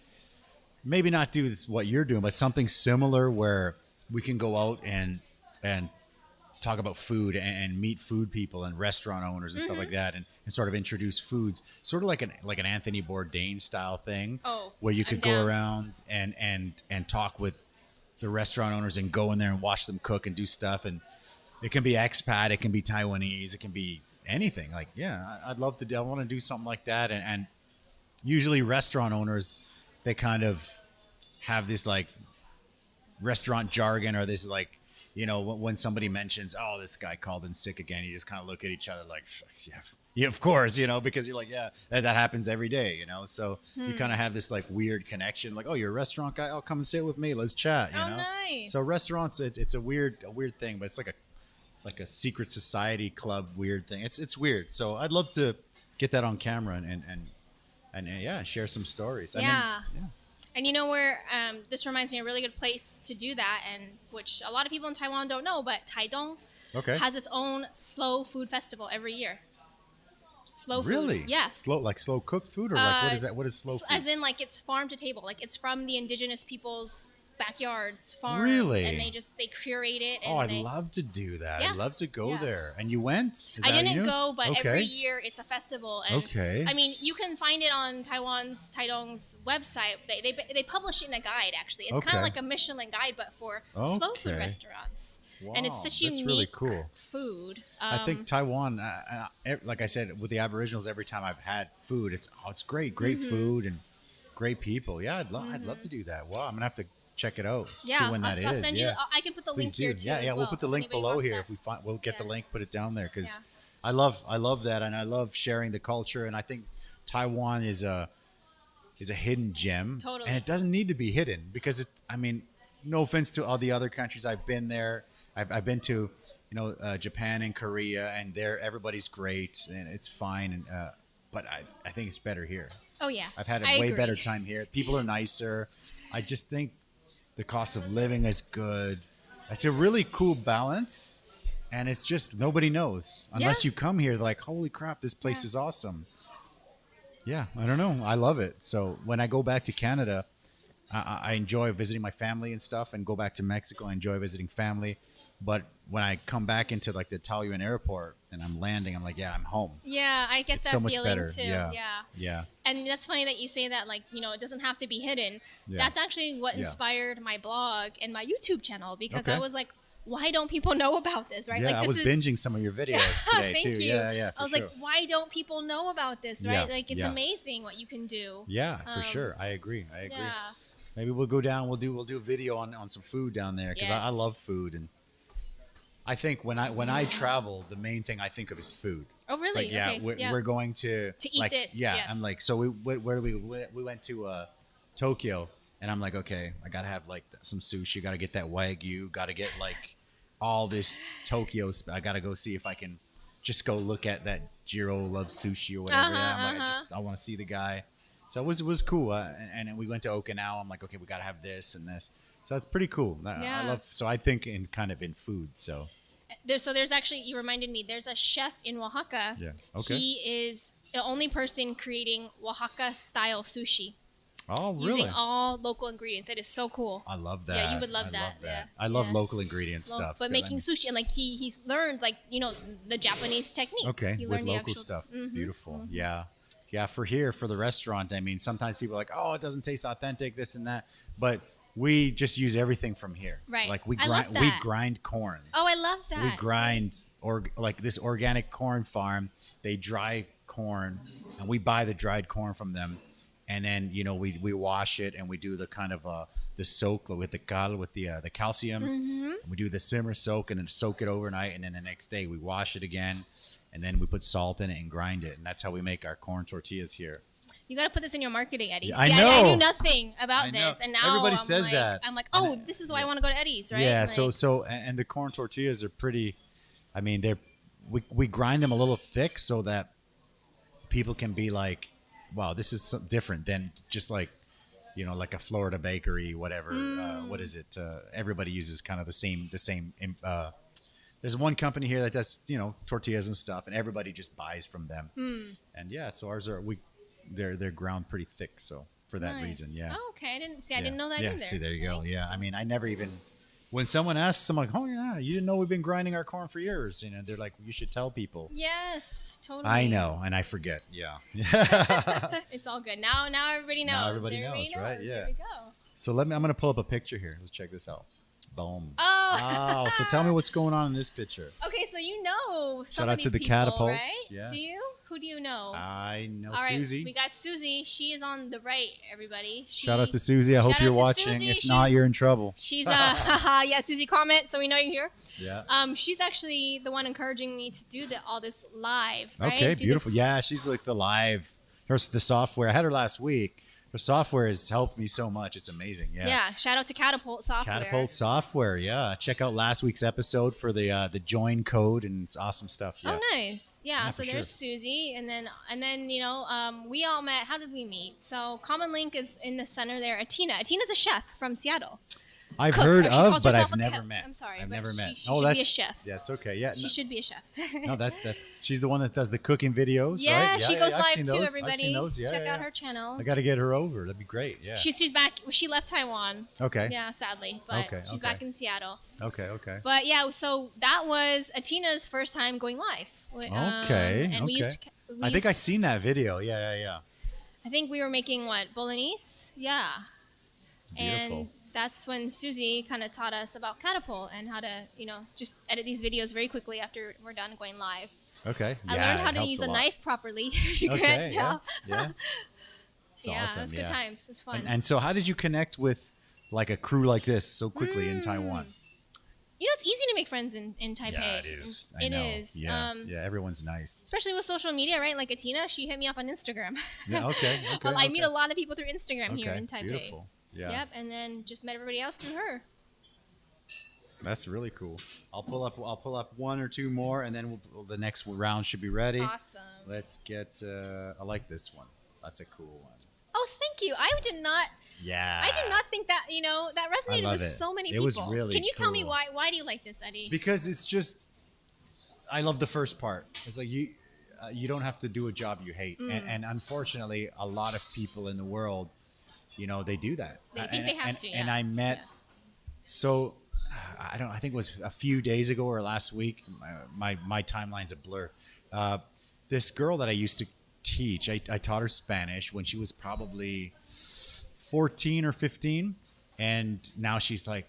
maybe not do what you're doing, but something similar where we can go out and talk about food and meet food people and restaurant owners and stuff like that, and sort of introduce foods, sort of like an Anthony Bourdain style thing, where you could go around and talk with the restaurant owners and go in there and watch them cook and do stuff. And it can be expat, it can be Taiwanese, it can be anything. Like, I'd love to. I want to do something like that. And usually restaurant owners, they kind of have this like restaurant jargon or this like when somebody mentions, oh, this guy called in sick again, you just kind of look at each other like, yeah, of course, because you're like, yeah, that happens every day, so you kind of have this like weird connection, like, oh, you're a restaurant guy, oh, come and sit with me, let's chat, Nice. So restaurants, it's a weird thing, but it's like a secret society club weird thing. It's weird. So I'd love to get that on camera and yeah, share some stories. Yeah. And where this reminds me of a really good place to do that, and which a lot of people in Taiwan don't know, but Taidong has its own slow food festival every year. Slow food. Really? Yeah. Slow cooked food, or like what is that? What is slow food? As in like it's farm to table, like it's from the indigenous people's backyards, farms. Really? And they curate it. And I'd love to do that. Yeah. I'd love to go there. And you went? I didn't go, but every year it's a festival. And I mean, you can find it on Taidong's website. They publish it in a guide, actually. It's kind of like a Michelin guide, but for slow food restaurants. Wow, and it's such unique really cool food. I think Taiwan, like I said, with the Aboriginals, every time I've had food, it's great food and great people. Yeah, I'd love to do that. Wow, I'm gonna have to check it out. Yeah, see when that I'll is. send you. I can put the link here too. Yeah, we'll put the link below here. If we'll get the link, put it down there, because I love that, and I love sharing the culture, and I think Taiwan is a hidden gem. Totally. And it doesn't need to be hidden, because no offense to all the other countries I've been there. I've been to, Japan and Korea, and everybody's great and it's fine. And but I think it's better here. Oh yeah, I've had a way better time here. People are nicer. I just think the cost of living is good. It's a really cool balance, and it's just nobody knows unless you come here. They're like, holy crap, this place is awesome. Yeah, I don't know. I love it. So when I go back to Canada, I enjoy visiting my family and stuff, and go back to Mexico. I enjoy visiting family. But when I come back into like the Taoyuan airport and I'm landing, I'm like, yeah, I'm home. Yeah, I get that so much feeling better. too. Yeah. And that's funny that you say that, like, it doesn't have to be hidden. Yeah. That's actually what inspired my blog and my YouTube channel, because I was like, why don't people know about this, right? Yeah, like, I was binging some of your videos today Thank too. you. Yeah, I was like, why don't people know about this, right? Like, it's amazing what you can do. Yeah, for sure. I agree. Yeah. Maybe we'll go down. We'll do a video on some food down there, because I love food. And I think when I travel, the main thing I think of is food. Oh, really? It's like, we're going to eat like, this. Yeah, yes. I'm like, so we went to Tokyo, and I'm like, okay, I gotta have like some sushi. Gotta get that wagyu. Gotta get like all this Tokyo. I gotta go see if I can just go look at that Jiro loves sushi or whatever. I want to see the guy. So it was cool. And then we went to Okinawa. I'm like, okay, we gotta have this and this. So it's pretty cool. I love. So I think in food. So there's actually, you reminded me, there's a chef in Oaxaca. Yeah. Okay. He is the only person creating Oaxaca style sushi. Oh, really? Using all local ingredients. It is so cool. I love that. Yeah, you would love that. Yeah. I love local ingredient stuff. But making sushi, and like he's learned, like, the Japanese technique. Okay, he with learned local stuff. Beautiful. Yeah. Yeah, for the restaurant, I mean, sometimes people are like, oh, it doesn't taste authentic, this and that. But we just use everything from here. Right. Like we grind corn. Oh, I love that. We grind like this organic corn farm. They dry corn, and we buy the dried corn from them. And then, we wash it, and we do the kind of the soak with the calcium. Mm-hmm. We do the simmer soak, and then soak it overnight. And then the next day we wash it again, and then we put salt in it and grind it. And that's how we make our corn tortillas here. You got to put this in your marketing, Eddy. I know. I knew nothing about this, and now everybody says that. I'm like, oh, this is why I want to go to Eddy's, right? Yeah. Like, and the corn tortillas are pretty. I mean, we grind them a little thick so that people can be like, wow, this is different than just like, like a Florida bakery, whatever. What is it? Everybody uses kind of the same. There's one company here that does, tortillas and stuff, and everybody just buys from them. And so ours they're ground pretty thick. So for that reason, Oh, okay. I didn't know that either. See, there you go. Yeah. I mean, I never even, when someone asks, I'm like, oh yeah, you didn't know we've been grinding our corn for years. They're like, you should tell people. Yes, totally. I know, and I forget. Yeah. It's all good. Now everybody knows. Now everybody knows, right? Yeah. There we go. So I'm going to pull up a picture here. Let's check this out. Boom. Oh. So tell me what's going on in this picture. Okay, so you know some Shout of out these to the people, catapult. right? Yeah. Do you? Who do you know? I know All right, Susie. we got Susie. She is on the right, everybody. Shout out to Susie. I hope you're watching. Susie. If not, you're in trouble. She's yeah, Susie, comment so we know you're here. Yeah. She's actually the one encouraging me to do all this live. Right? Okay, beautiful. Yeah, she's like the live. The software. I had her last week. Her software has helped me so much. It's amazing. Yeah. Yeah. Shout out to Catapult Software. Catapult Software. Yeah. Check out last week's episode for the join code, and it's awesome stuff. Yeah. Oh, nice. Yeah. So there's Susie, and then we all met. How did we meet? So common link is in the center there. Atina. Atina's a chef from Seattle. I've heard of, but I've never met. I'm sorry. I've never met. She should be a chef. Yeah, it's okay. Yeah. She should be a chef. No, that's she's the one that does the cooking videos, yeah, right? She goes I've live seen too, those. everybody. I've seen those. Yeah, Check out her channel. I got to get her over. That'd be great. Yeah. She's back. She left Taiwan. Okay. Yeah, sadly, but she's back in Seattle. Okay. But yeah, so that was Atina's first time going live. Okay. And we I think I've seen that video. Yeah. I think we were making bolognese? Yeah. Beautiful. And that's when Susie kind of taught us about Catapult and how to, just edit these videos very quickly after we're done going live. Okay. I learned how to use a knife properly. You can't tell. Yeah. Yeah, awesome. it was good times. It was fun. And so how did you connect with like a crew like this so quickly in Taiwan? It's easy to make friends in Taipei. Yeah, it is. It is. Yeah. Everyone's nice. Especially with social media, right? Like Atina, she hit me up on Instagram. Yeah, okay. Well, I meet a lot of people through Instagram here in Taipei. Beautiful. Yeah. Yep, and then just met everybody else through her. That's really cool. I'll pull up one or two more, and then the next round should be ready. Awesome. Let's get. I like this one. That's a cool one. Oh, thank you. I did not think that that resonated with so many people. It was really. Can you cool. tell me why? Why do you like this, Eddy? Because it's just. I love the first part. It's like you don't have to do a job you hate, and unfortunately, a lot of people in the world. They do that. They think they have to. And I met, so I think it was a few days ago or last week. My timeline's a blur. This girl that I used to teach, I taught her Spanish when she was probably 14 or 15, and now she's like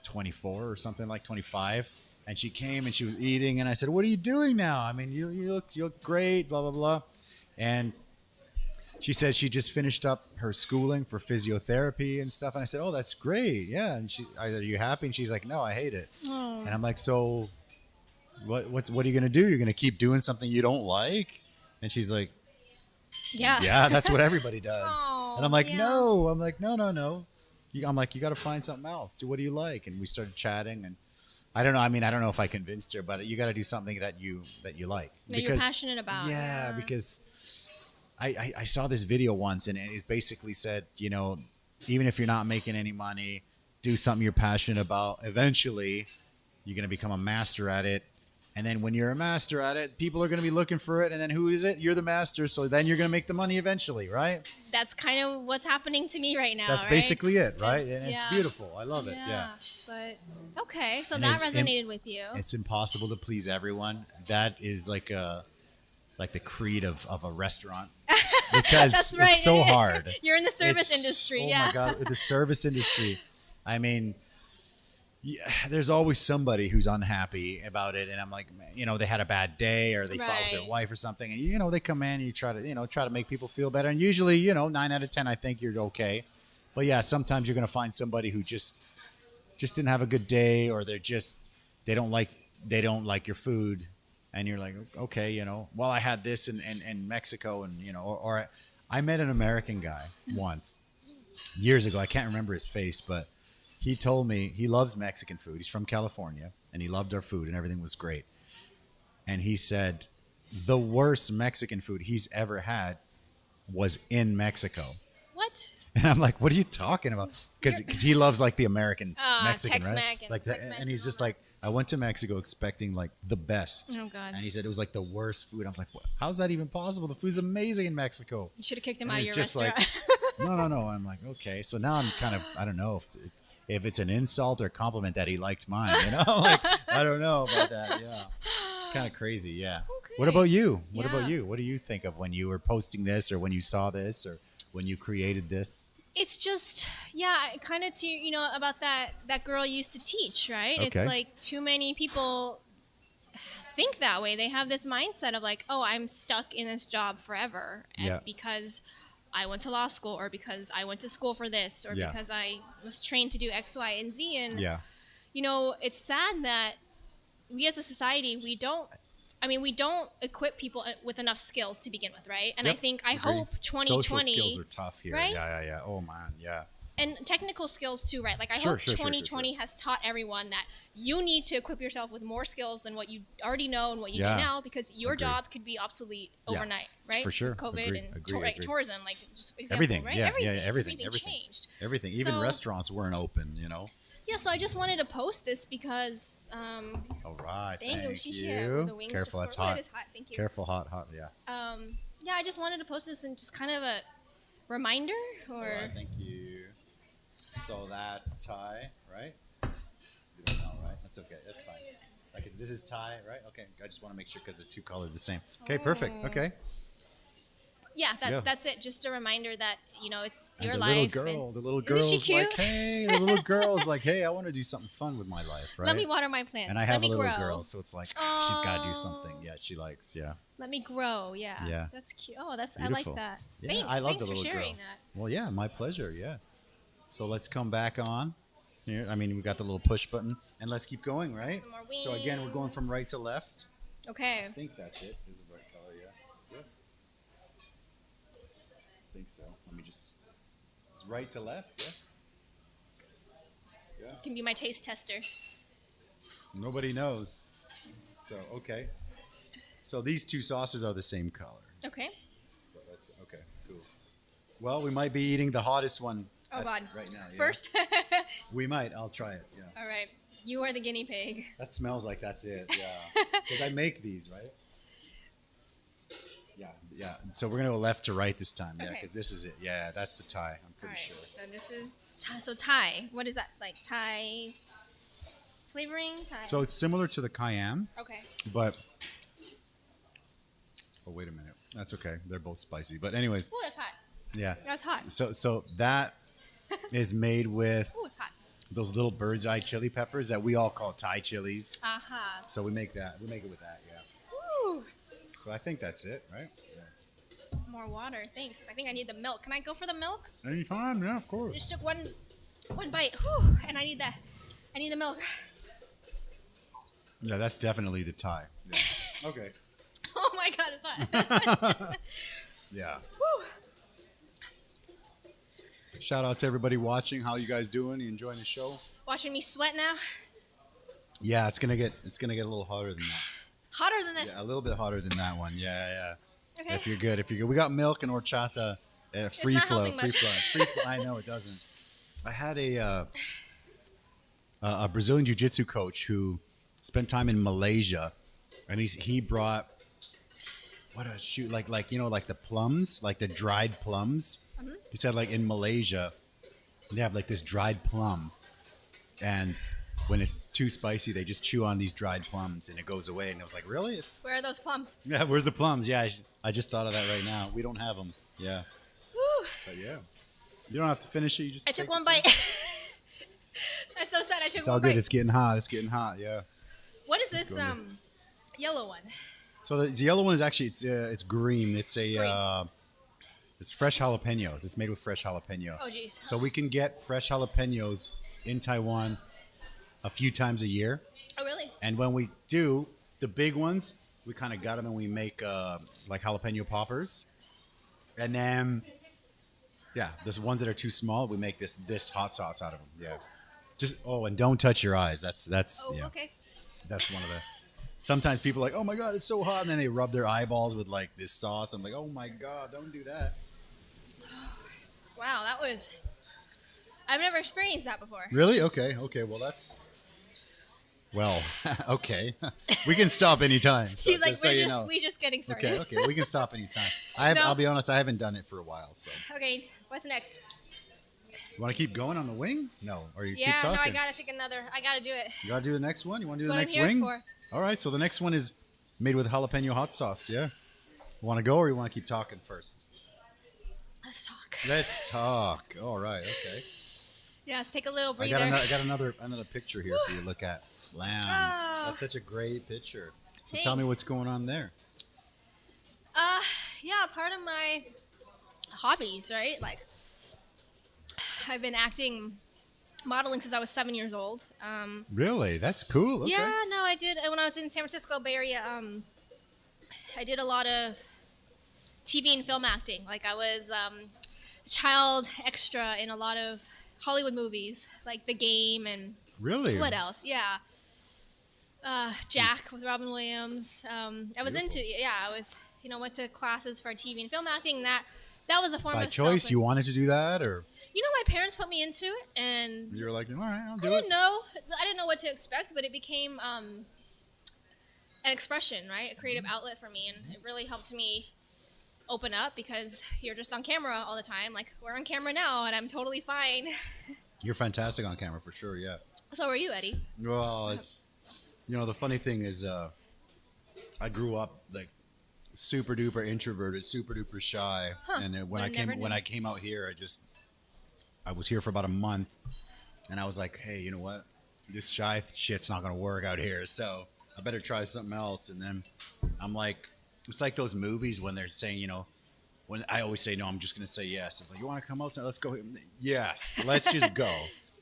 24 or something, like 25. And she came and she was eating, and I said, "What are you doing now? I mean, you look great, blah blah blah," and she said she just finished up her schooling for physiotherapy and stuff. And I said, "Oh, that's great. Yeah." And I said, "Are you happy?" And she's like, "No, I hate it." Oh. And I'm like, "So what are you going to do? You're going to keep doing something you don't like?" And she's like, yeah, that's what everybody does." Oh, and I'm like, "No." I'm like, no. I'm like, "You got to find something else. Do what do you like?" And we started chatting, and I don't know. I mean, I don't know if I convinced her, but you got to do something that you like. That you're passionate about. Yeah, because I saw this video once, and it basically said, even if you're not making any money, do something you're passionate about. Eventually, you're going to become a master at it. And then when you're a master at it, people are going to be looking for it. And then who is it? You're the master. So then you're going to make the money eventually, right? That's kind of what's happening to me right now. That's basically it, right? And it's beautiful. I love it. Yeah. But okay, so that resonated with you. It's impossible to please everyone. That is like the creed of a restaurant. Because That's right. It's so hard. You're in the service industry. Oh my God, the service industry. I mean, there's always somebody who's unhappy about it, and I'm like, they had a bad day, or they fought with their wife or something, and they come in and you try to make people feel better, and usually 9 out of 10 I think you're okay, but yeah, sometimes you're gonna find somebody who just didn't have a good day, or they don't like your food. And you're like, okay, well, I had this in Mexico, and, or I met an American guy once years ago. I can't remember his face, but he told me he loves Mexican food. He's from California, and he loved our food, and everything was great. And he said the worst Mexican food he's ever had was in Mexico. What? And I'm like, what are you talking about? Because he loves like the American Mexican, Tex-Mex, right? Like that, and he's just like, I went to Mexico expecting like the best. Oh God! And he said it was like the worst food. I was like, how's that even possible? The food's amazing in Mexico. You should have kicked him out of your just restaurant. Like, no. I'm like, okay. So now I'm kind of, I don't know if it's an insult or a compliment that he liked mine. Like, I don't know about that. Yeah, it's kind of crazy. Yeah. Okay. What about you? What do you think of when you were posting this, or when you saw this, or when you created this? It's just, kind of to, about that girl used to teach, right? Okay. It's like too many people think that way. They have this mindset of like, oh, I'm stuck in this job forever because I went to law school, or because I went to school for this, or because I was trained to do X, Y, and Z. And, it's sad that we as a society, we don't equip people with enough skills to begin with, right? And I hope 2020... Social skills are tough here. Right? Yeah. Oh, man, yeah. And technical skills too, right? Like I hope 2020 has taught everyone that you need to equip yourself with more skills than what you already know and what you do now, because your job could be obsolete overnight, right? For sure. COVID and tourism, like just example, everything, right? Everything changed. Everything, even restaurants weren't open, Yeah, so I just wanted to post this because all right, thank you. The wings careful, just it's hot. It is hot. Thank you. Careful, hot, yeah. I just wanted to post this and just kind of a reminder, or all right, thank you. So that's Thai, right? You don't know, right? That's okay. That's fine. Like this is Thai, right? Okay. I just want to make sure because the two colors are the same. Okay, perfect. Okay. Yeah, that's it. Just a reminder that it's your the life. The little girl's isn't she cute? like, hey, the little girl's like, hey, I want to do something fun with my life, right? Let me water my plants. And I have a little grow. girl, so it's like she's got to do something. Yeah, she likes. Yeah. Let me grow. Yeah. That's cute. Oh, Beautiful. I like that. Yeah, Thanks. I love Thanks the little for sharing girl. that. Well, yeah, my pleasure. Yeah. So let's come back on. Here, I mean, we got the little push button, and let's keep going, right? Some more wings. So again, we're going from right to left. Okay. I think that's it. This is the right color, yeah. Good. I think so. Let me just. It's right to left, yeah. Can be my taste tester. Nobody knows. So okay. So these two sauces are the same color. Okay. So that's okay. Cool. Well, we might be eating the hottest one. Oh God! Right now, First. We might. I'll try it. Yeah. All right. You are the guinea pig. That smells like that's it. Yeah. Because I make these, right? Yeah. So we're gonna go left to right this time. Yeah. Because this is it. Yeah. That's the Thai. I'm pretty sure. So this is Thai. What is that like? Thai flavoring? Thai. So it's similar to the cayenne. Okay. But. Oh wait a minute. That's okay. They're both spicy. But anyways. Oh, that's hot. Yeah. That's hot. So that is made with it's hot. those little bird's eye chili peppers that we all call Thai chilies. Uh-huh. So we make that. We make it with that, yeah. Woo. So I think that's it, right? Yeah. More water. Thanks. I think I need the milk. Can I go for the milk? Anytime, yeah, of course. I just took one bite. Whew, and I need that. I need the milk. Yeah, that's definitely the Thai. Yeah. Okay. Oh my God, it's hot. Yeah. Woo. Shout out to everybody watching. How you guys doing? You enjoying the show? Watching me sweat now? Yeah, it's gonna get a little hotter than that. Hotter than this? Yeah, a little bit hotter than that one. Yeah. Okay. If you're good. We got milk and horchata, free flow. I know it doesn't. I had a Brazilian jiu-jitsu coach who spent time in Malaysia, and he brought like the plums, like the dried plums. Mm-hmm. He said like in Malaysia, they have like this dried plum, and when it's too spicy, they just chew on these dried plums and it goes away. And I was like, really? Where are those plums? Yeah, where's the plums? Yeah, I just thought of that right now. We don't have them. Yeah. Whew. But yeah, you don't have to finish it. You just. I took one bite. That's so sad. I took one bite. It's all good. It's getting hot. Yeah. What is this yellow one? So the yellow one is actually it's green. It's it's fresh jalapenos. It's made with fresh jalapeno. Oh geez. So we can get fresh jalapenos in Taiwan a few times a year. Oh really? And when we do the big ones, we kind of got them and we make like jalapeno poppers. And then the ones that are too small, we make this hot sauce out of them. Yeah. And don't touch your eyes. That's okay. That's one of the. Sometimes people are like, oh my God, it's so hot, and then they rub their eyeballs with like this sauce. I'm like, oh my God, don't do that. Wow, I've never experienced that before. Really? Okay. Well, okay. We can stop anytime. So She's like, we're just getting started. Okay. We can stop anytime. I'll be honest, I haven't done it for a while. So. Okay, what's next? You want to keep going on the wing? No, or you keep Yeah, talking? no, I gotta take another. I gotta do it. You gotta do the next one. You want to do That's the what next I'm wing? here for. All right. So the next one is made with jalapeno hot sauce. Yeah. You want to go, or you want to keep talking first? Let's talk. Let's talk. All right. Okay. Yeah, let's take a little breather. I got another picture here for you to look at. Lamb. Oh. That's such a great picture. So Thanks. tell me what's going on there. Yeah, part of my hobbies, right? Like, I've been modeling since I was 7 years old. Really? That's cool. Okay. Yeah, no, I did. When I was in San Francisco Bay Area, I did a lot of TV and film acting. Like, I was a child extra in a lot of Hollywood movies, like The Game and Really? what else? Yeah. Jack with Robin Williams. I was Beautiful. I was, went to classes for TV and film acting. That was a form By of choice, you wanted to do that, or my parents put me into it, and you were like, all right, I'll do I it. didn't know what to expect, but it became an expression, right? A creative outlet for me, and it really helped me open up because you're just on camera all the time. Like, we're on camera now, and I'm totally fine. You're fantastic on camera for sure. Yeah. So are you, Eddie? Well, it's the funny thing is, I grew up like super duper introverted, super duper shy, and when I came out here, I was here for about a month, and I was like, hey, you know what? This shy shit's not gonna work out here, so I better try something else. And then I'm like, it's like those movies when they're saying, when I always say no, I'm just gonna say yes. It's like, you want to come outside? Let's go. Yes, let's just go.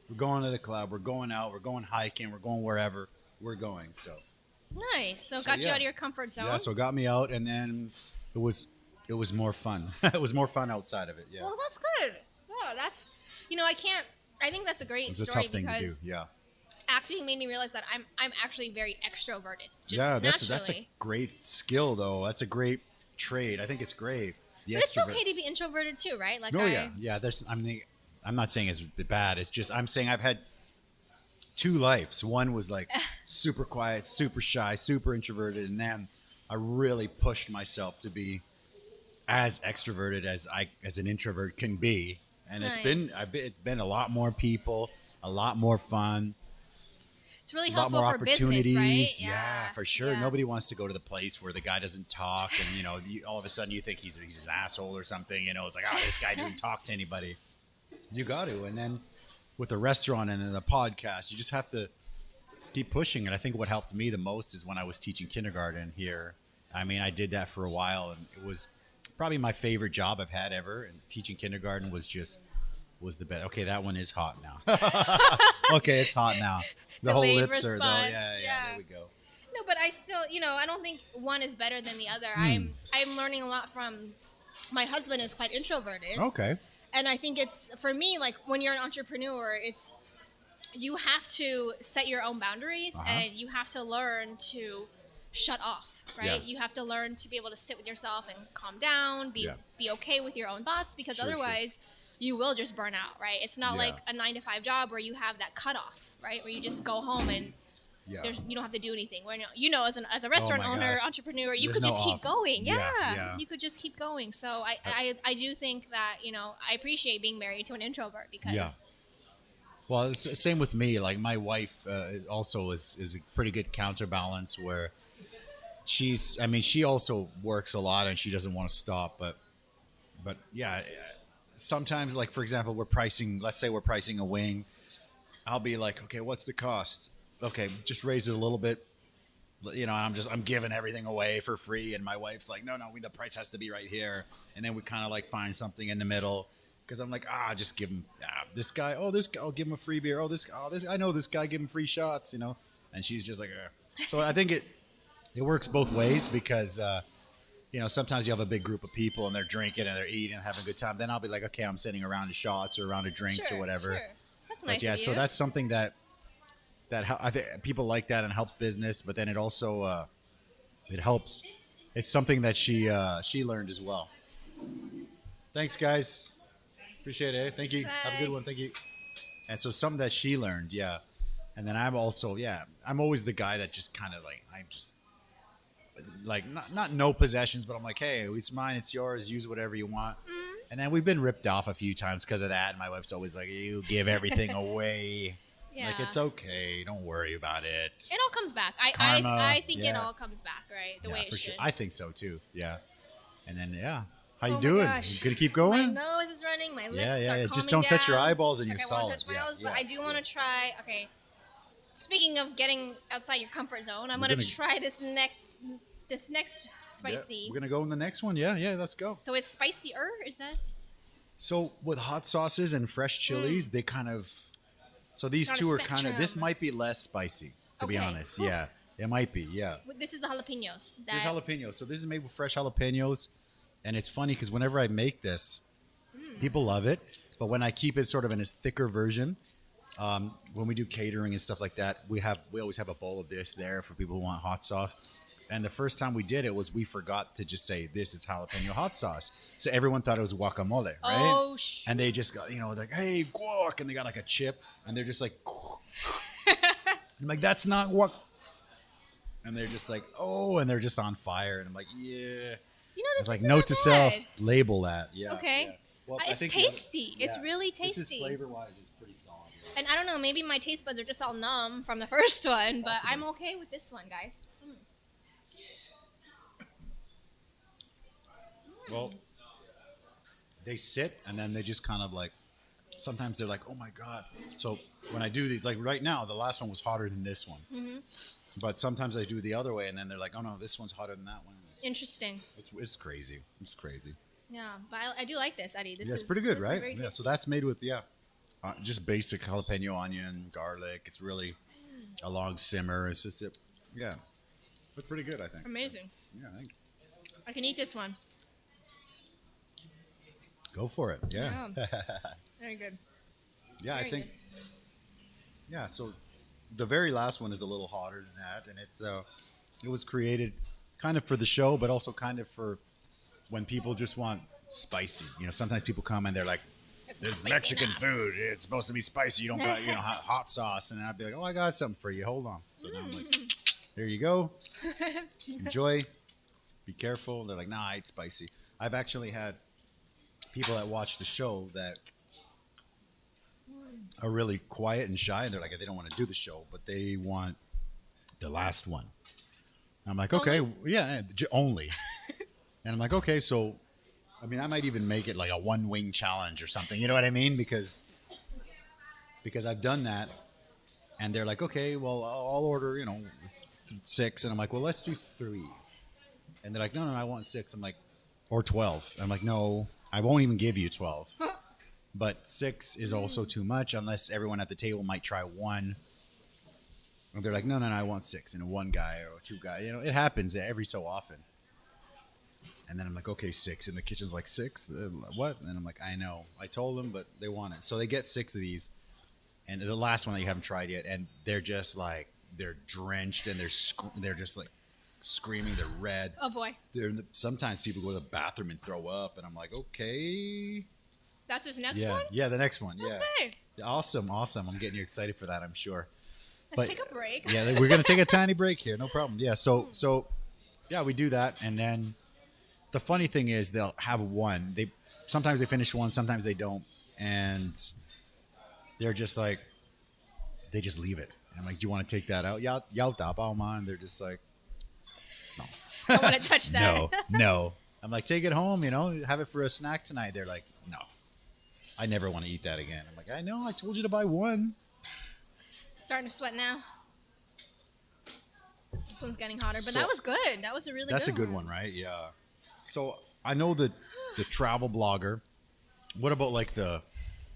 We're going to the club. We're going out. We're going hiking. We're going wherever we're going. So nice. So got you out of your comfort zone. Yeah, so it got me out, and then it was more fun. It was more fun outside of it. Yeah. Well, that's good. Yeah, that's I think that's a great It's a story tough thing to do. because Yeah. acting made me realize that I'm actually very extroverted. Just Yeah, that's naturally. a great skill though. That's a great trait. I think it's great. The But it's extrovert. okay to be introverted too, right? Like, Yeah. I'm not saying it's bad. It's just I'm saying I've had two lives. One was like super quiet, super shy, super introverted, and then I really pushed myself to be as extroverted as an introvert can be. And Nice. it's been a lot more people, a lot more fun, It's really a lot helpful more for business, opportunities. right? Yeah, for sure. Yeah. Nobody wants to go to the place where the guy doesn't talk, and all of a sudden you think he's an asshole or something. It's like, oh, this guy didn't talk to anybody. You got to, and then with the restaurant and then the podcast, you just have to keep pushing. And I think what helped me the most is when I was teaching kindergarten here. I mean, I did that for a while, and it was probably my favorite job I've had ever. And teaching kindergarten was the best. Okay, that one is hot now. Okay, it's hot now. The whole Delayed lips are though. response, Yeah, there we go. No, but I still, I don't think one is better than the other. I'm learning a lot from my husband is quite introverted. Okay. And I think it's, for me, like, when you're an entrepreneur, you have to set your own boundaries and you have to learn to shut off, right? Yeah. You have to learn to be able to sit with yourself and calm down, be okay with your own thoughts, because Sure. otherwise you will just burn out, right? It's not Yeah. like a 9-to-5 job where you have that cutoff, right? Where you just go home and you don't have to do anything. Where, as a restaurant my owner, gosh. entrepreneur, you There's could just no keep off. going. Yeah. You could just keep going. So I do think that, I appreciate being married to an introvert because Yeah. Well, it's the same with me. Like, my wife is a pretty good counterbalance where she also works a lot and she doesn't want to stop. But yeah, sometimes, like, for example, let's say we're pricing a wing. I'll be like, okay, what's the cost? Okay, just raise it a little bit. I'm giving everything away for free. And my wife's like, no, the price has to be right here. And then we kind of like find something in the middle. Because I'm like, just give him this guy. Oh, this guy, I'll give him a free beer. This, I know this guy, give him free shots, And she's just like, So I think it works both ways because, sometimes you have a big group of people and they're drinking and they're eating and having a good time. Then I'll be like, okay, I'm sitting around of shots or around of drinks or whatever. Sure. That's nice. But yeah, of you. so that's something that I think people like that and helps business. But then it also it helps. It's something that she learned as well. Thanks, guys. Appreciate it. Thank you. Bye. Have a good one. Thank you. And so something that she learned, yeah. And then I'm also, I'm always the guy that just kind of like, I'm just like, not no possessions, but I'm like, hey, it's mine, it's yours, use whatever you want. And then we've been ripped off a few times because of that. And my wife's always like, you give everything away. Yeah. Like, it's okay. Don't worry about it. It all comes back. I think it all comes back, right? The way it for should. sure. I think so too. Yeah. And then, How you my doing? gosh. You gonna keep My going? nose is running. My lips are yeah. calming Just don't touch your down. eyeballs and you're Okay, I solid. won't touch my eyes, but Yeah. I do want to try. Okay. Speaking of getting outside your comfort zone, I'm We're gonna gonna- try this next spicy. Yeah, we're gonna go in the next one. Yeah, let's go. So it's spicier. Is this? So with hot sauces and fresh chilies, they kind of. So these Not a two are kind of. This spectrum. might be less spicy, to be Okay. honest. Whew. Yeah, it might be. Yeah. This is the jalapenos. This jalapenos. So this is made with fresh jalapenos, and it's funny because whenever I make this, people love it. But when I keep it sort of in a thicker version, when we do catering and stuff like that, we always have a bowl of this there for people who want hot sauce. And the first time we did it was we forgot to just say this is jalapeno hot sauce, so everyone thought it was guacamole, right? Oh, and they just got they're like, hey, guac, and they got like a chip, and they're just like, I'm like, that's not guac. And they're just like, oh, and they're just on fire, and I'm like, yeah. You know, this It's like is note to self, bad. label that. Yeah. Okay. Yeah. Well, I It's think tasty. It's yeah, really This is tasty. flavor-wise is pretty solid. Yeah. And I don't know, maybe my taste buds are just all numb from the first one, but I'm okay with this one, guys. Well, they sit and then they just kind of like, sometimes they're like, oh my God. So when I do these, like right now, the last one was hotter than this one. Mm-hmm. But sometimes I do the other way and then they're like, oh no, this one's hotter than that one. Interesting. It's crazy. It's crazy. Yeah, but I do like this, Eddie. This Yeah, is it's pretty good, this is right? very Yeah, tasty. so that's made with, just basic jalapeno onion, garlic. It's really a long simmer. It's just, it's pretty good, I think. Amazing. Yeah, I think. I can eat this one. Go for it. Yeah. Very good. Yeah, I Very think. Yeah, so the very last one is a little hotter than that, and it was created kind of for the show, but also kind of for when people just want spicy. Sometimes people come and they're like, It's not "It's spicy Mexican enough." food. It's supposed to be spicy. You don't got hot sauce." And I'd be like, "Oh, I got something for you. Hold on." So now I'm like, "There you go. Enjoy. Be careful." They're like, "Nah, it's spicy." I've actually had people that watch the show that are really quiet and shy, and they're like, they don't want to do the show, but they want the last one. I'm like, okay, yeah, only. And I'm like, okay, so, I mean, I might even make it like a one wing challenge or something. You know what I mean? Because I've done that, and they're like, okay, well, I'll order, 6, and I'm like, well, let's do 3. And they're like, no, I want 6. I'm like, or 12. I'm like, no, I won't even give you 12. But 6 is also too much unless everyone at the table might try 1. And they're like, no, I want 6. And 1 guy or 2 guys. It happens every so often. And then I'm like, okay, 6. And the kitchen's like, 6? What? And I'm like, I know. I told them, but they want it. So they get 6 of these. And the last one that you haven't tried yet. And they're just like, they're drenched and they're just like screaming. They're red. Oh, boy. Sometimes people go to the bathroom and throw up. And I'm like, okay. That's his next one? Yeah, the next one. Yeah. Okay. Awesome. I'm getting you excited for that, I'm sure. Let's take a break. Yeah, we're going to take a tiny break here. No problem. Yeah, so yeah, we do that. And then the funny thing is they'll have one. Sometimes they finish one, sometimes they don't. And they're just like, they just leave it. And I'm like, do you want to take that out? Yao da bao ma. And they're just like, no. I don't want to touch that. No. I'm like, take it home, have it for a snack tonight. They're like, no. I never want to eat that again. I'm like, I know, I told you to buy 1. Starting to sweat now. This one's getting hotter, but that was good. That was a really good one. That's a good one, right? Yeah. So I know the travel blogger. What about like the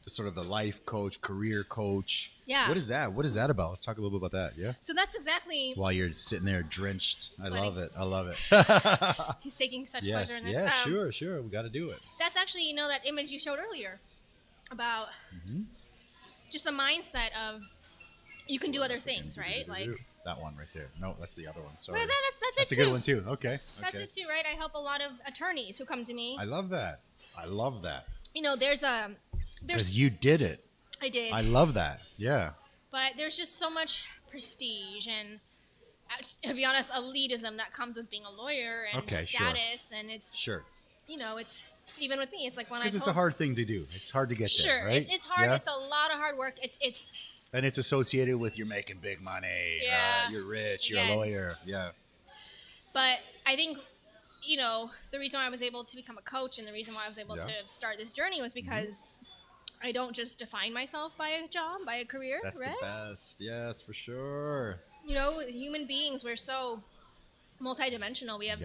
sort of the life coach, career coach? Yeah. What is that? What is that about? Let's talk a little bit about that. Yeah. So that's exactly. While you're sitting there drenched. I love it. He's taking such Yes. pleasure in this. Yeah, sure. We got to do it. That's actually, that image you showed earlier about just the mindset of you can do other things, right? Like that one right there. No, that's the other one. Sorry. Well, that's That's it a too. good one too. Okay. That's it too, right? I help a lot of attorneys who come to me. I love that. There's Because you did it. I did. I love that. Yeah. But there's just so much prestige and, to be honest, elitism that comes with being a lawyer and status, and it's Sure. it's even with me. It's like when I Because it's a hard thing to do. It's hard to get sure, there, right? it's hard. Yeah? It's a lot of hard work. It's And it's associated with you're making big money. Yeah. You're rich. You're Yeah. a lawyer. Yeah. But I think you know, the reason why I was able to become a coach and the reason why I was able to start this journey was because I don't just define myself by a job, by a career, That's right? the best. Yes, for sure. You know, human beings, we're so multidimensional. We have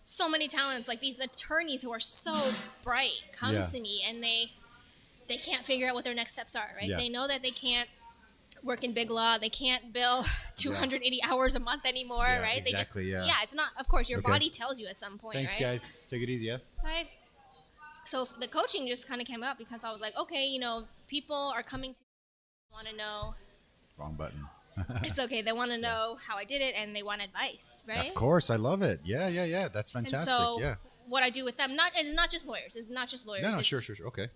so many talents. Like these attorneys who are so bright come to me and they can't figure out what their next steps are, right? They know that they can't work in big law. They can't bill 280 hours a month anymore, right? Exactly, they just, it's not, of course, your body tells you at some point, Thanks, right? guys. Take it easy, Right. So the coaching just kind of came up because I was like, okay, you know, people are coming to me, want to know. Wrong button. It's okay. They want to know how I did it and they want advice, right? Of course. I love it. Yeah. That's fantastic. And so what I do with them, it's not just lawyers. It's not just lawyers. No, sure. Okay.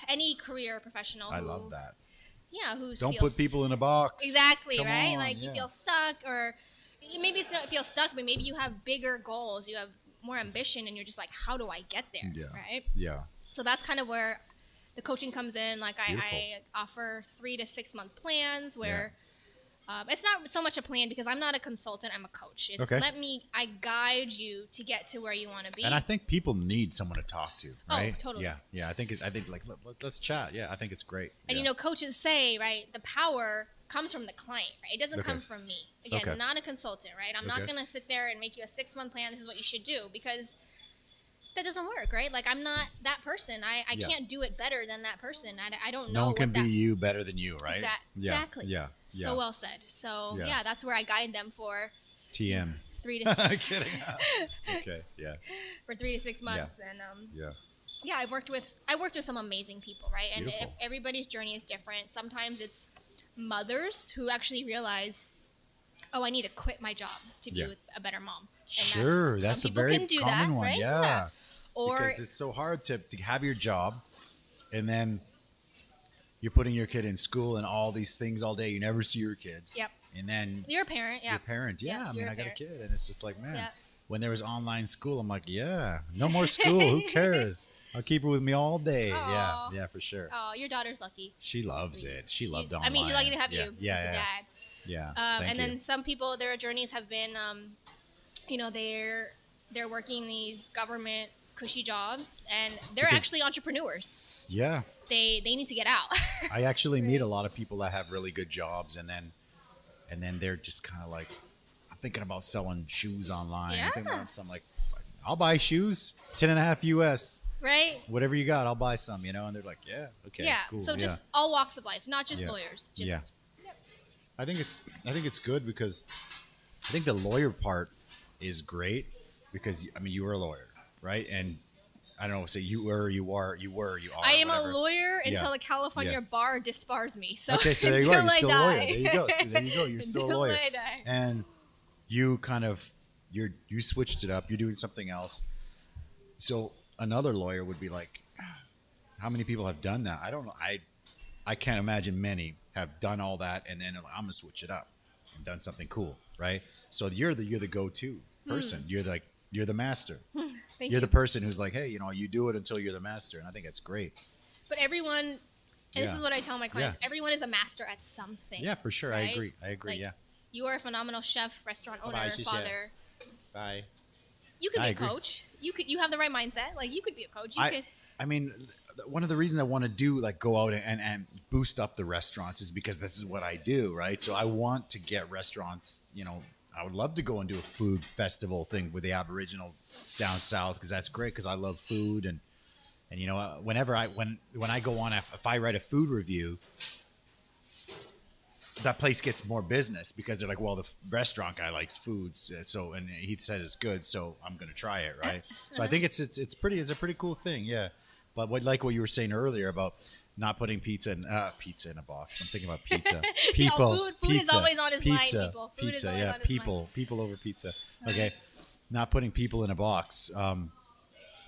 Any career professional. I love that. Yeah, don't put people in a box. Exactly, Come right? on, Like you feel stuck, or maybe it's not feel stuck, but maybe you have bigger goals, you have more ambition, and you're just like, how do I get there? Right? Yeah. So that's kind of where the coaching comes in. Like I offer 3 to 6 month plans where it's not so much a plan because I'm not a consultant, I'm a coach. It's I guide you to get to where you want to be. And I think people need someone to talk to, right? Oh, totally. Yeah. I think like let's chat. Yeah, I think it's great. And you know, coaches say, right, the power comes from the client, right? It doesn't come from me. Again, not a consultant, right? I'm not going to sit there and make you a 6 month plan. This is what you should do, because that doesn't work, right? Like I'm not that person. I can't do it better than that person. I don't know. No one can be you better than you, right? Exactly. Yeah. So well said. So that's where I guide them for TM. 3 to 6. Kidding. Okay. Yeah. For 3 to 6 months, and I've worked with some amazing people, right? And everybody's journey is different. Sometimes it's mothers who actually realize, oh, I need to quit my job to be a better mom. And sure, that's a very common one. Right? Yeah. Or because it's so hard to have your job, and then you're putting your kid in school and all these things all day. You never see your kid. Yep. And then you're a parent. Yeah. Your parent. Yeah. I mean, I got a kid, and it's just like, man. Yeah. When there was online school, I'm like, no more school. Who cares? I'll keep her with me all day. Aww. Yeah, for sure. Oh, your daughter's lucky. She loves it. She loves online. I mean, she's lucky to have you as a dad. Yeah. And then some people, their journeys have been, you know, they're working these government cushy jobs, and they're actually entrepreneurs. Yeah. They need to get out. I actually meet a lot of people that have really good jobs, and then they're just kind of like, I'm thinking about selling shoes online. Yeah. I'm thinking about some, like, I'll buy shoes, 10.5 US. Right. Whatever you got, I'll buy some, you know? And they're like, yeah, okay, cool. So just all walks of life, not just lawyers. Just, I think it's good because I think the lawyer part is great because, I mean, you were a lawyer, right? And I don't know, say you are. I am a lawyer until the California bar disbars me. So okay, so there you are. You're still a lawyer. There you go. So there you go. You're still a lawyer. I die. And you kind of you switched it up. You're doing something else. So another lawyer would be like, how many people have done that? I don't know. I can't imagine many have done all that and then like, I'm gonna switch it up and done something cool, right? So you're the go-to person. You're the master. You're the person who's like, hey, you know, you do it until you're the master, and I think that's great. But everyone, and this is what I tell my clients, everyone is a master at something. Yeah, for sure. Right? I agree. Like, yeah. You are a phenomenal chef, restaurant owner, father. Bye. You could be a coach. You have the right mindset. Like you could be a coach. I mean, one of the reasons I want to do like go out and boost up the restaurants is because this is what I do, right? So I want to get restaurants, you know. I would love to go and do a food festival thing with the Aboriginal down south because that's great because I love food and you know whenever when I go on if I write a food review, that place gets more business because they're like, well, the restaurant guy likes foods, so and he said it's good, so I'm gonna try it, right? So I think it's a pretty cool thing, yeah. But what you were saying earlier about not putting pizza in a box. I'm thinking about pizza. People, food pizza, is always on his pizza, mind. People, food pizza, is always on his mind. People over pizza. Okay, not putting people in a box.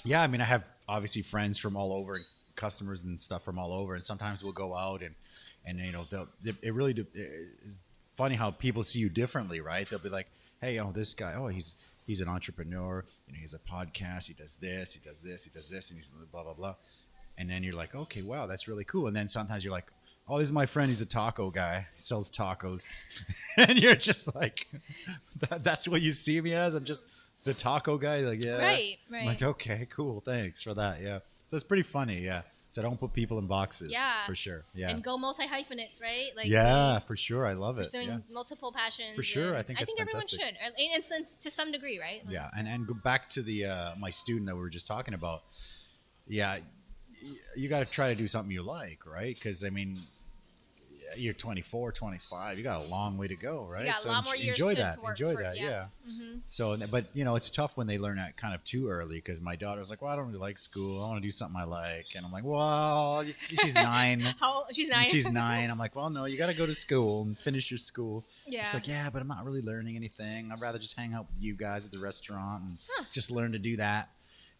Yeah, I mean, I have obviously friends from all over, and customers and stuff from all over, and sometimes we'll go out and you know, it's funny how people see you differently, right? They'll be like, hey, this guy, he's an entrepreneur, you know, he has a podcast, he does this, and he's blah, blah, blah. And then you're like, okay, wow, that's really cool. And then sometimes you're like, oh, this is my friend, he's a taco guy, he sells tacos. And you're just like, that's what you see me as? I'm just The taco guy, like, yeah. Right. I'm like, okay, cool. Thanks for that. Yeah. So it's pretty funny. Yeah. So don't put people in boxes. Yeah. For sure. Yeah. And go multi-hyphenates, right? Like yeah, for sure. I love it. pursuing Yeah. multiple passions. For sure. I think everyone fantastic. should. And since to some degree, right? Like, Yeah. And go back to the my student that we were just talking about. Yeah. You got to try to do something you like, right? Because, I mean, you're 24, 25. You got a long way to go, right? You got a lot more years enjoy to that. work Enjoy for, that. yeah. Yeah. So, but you know, it's tough when they learn that kind of too early. Because my daughter's like, "Well, I don't really like school. I want to do something I like." And I'm like, "Well, she's 9. She's 9. She's 9. I'm like, "Well, no, you got to go to school and finish your school." Yeah. She's like, "Yeah, but I'm not really learning anything. I'd rather just hang out with you guys at the restaurant and just learn to do that."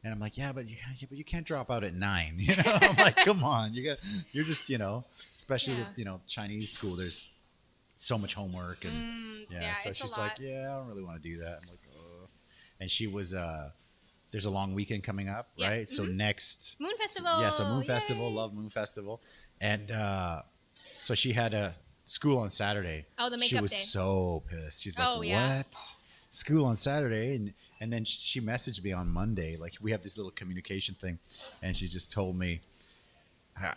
And I'm like, yeah, but you can't drop out at 9. You know, I'm like, come on, you're just, you know, especially with, you know, Chinese school. There's so much homework and so she's like, yeah, I don't really want to do that. I'm like, oh. And she was, there's a long weekend coming up, right? Mm-hmm. So next Moon Festival. Yeah, so Moon Festival, love Moon Festival, and so she had a school on Saturday. Oh, the makeup She was day. so pissed. She's like, what? School on Saturday? And then she messaged me on Monday. Like, we have this little communication thing. And she just told me, I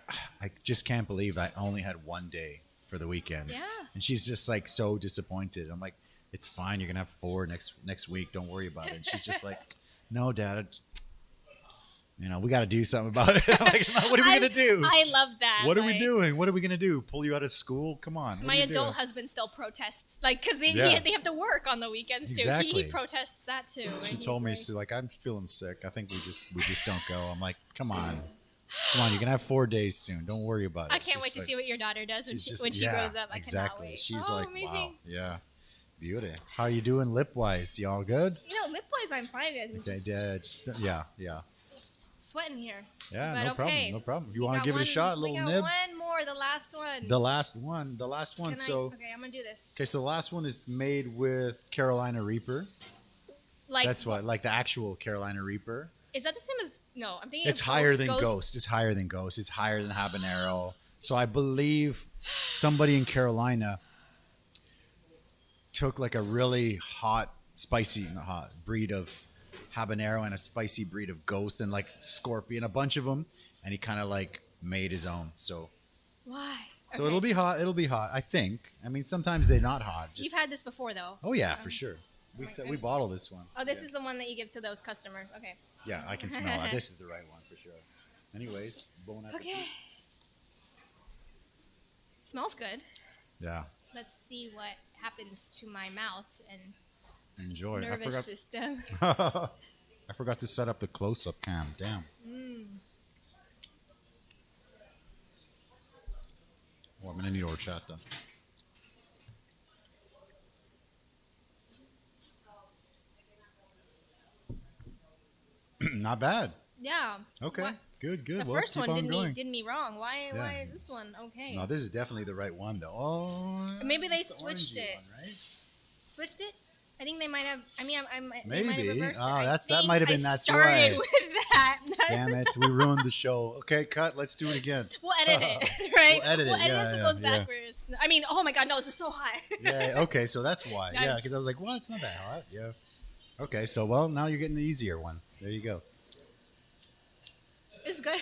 just can't believe I only had one day for the weekend. Yeah. And she's just like so disappointed. I'm like, it's fine. You're going to have 4 next week. Don't worry about it. And she's just like, no, Dad. You know, we got to do something about it. I'm like, what are we going to do? I love that. What are we doing? What are we going to do? Pull you out of school? Come on. My adult husband still protests, like, because they have to work on the weekends too. Exactly. He protests that too. She told me, she's like, I'm feeling sick. I think we just don't go. I'm like, come on, you're gonna have 4 days soon. Don't worry about it. I can't wait to see what your daughter does when she grows up. I cannot wait. She's oh, like, amazing. wow, yeah, beauty. How are you doing lip wise? You all good? You know, lip wise, I'm fine. Yeah. Sweating here. Yeah, but no problem. If you want to give it a shot, a little nib. We got one more, the last one. The last one. Okay, I'm gonna do this. Okay, so the last one is made with Carolina Reaper. That's like the actual Carolina Reaper. Is that the same as? No, I'm thinking it's higher than Ghost. It's higher than Ghost. It's higher than Habanero. So I believe somebody in Carolina took like a really spicy breed of habanero and a spicy breed of Ghost and like Scorpion, a bunch of them, and he kind of like made his own. So why? So it'll be hot. It'll be hot. I think. I mean, sometimes they're not hot. You've had this before, though. Oh yeah, for sure. We bottle this one. Oh, this is the one that you give to those customers. Okay. Yeah, I can smell it. This is the right one for sure. Anyways, bon appetit. Okay. Smells good. Yeah. Let's see what happens to my mouth and enjoy. Nervous system. I forgot to set up the close-up cam. Damn. Oh, I'm gonna need horchata. Not bad. Yeah. Okay. What? Good. The first one did me wrong. Why is this one okay? No, this is definitely the right one though. Oh. Maybe they switched it. One, right? Switched it? I think they might have. I mean, maybe. They might have reversed it. That might have been. That's started right. with that. Damn it! We ruined the show. Okay, cut. Let's do it again. We'll edit it, right? We'll edit it. So it goes backwards. I mean, oh my God, no, this is so hot. Yeah. Okay, so that's why. Yeah, because I was like, well, it's not that hot. Yeah. Okay, so now you're getting the easier one. There you go. It's good.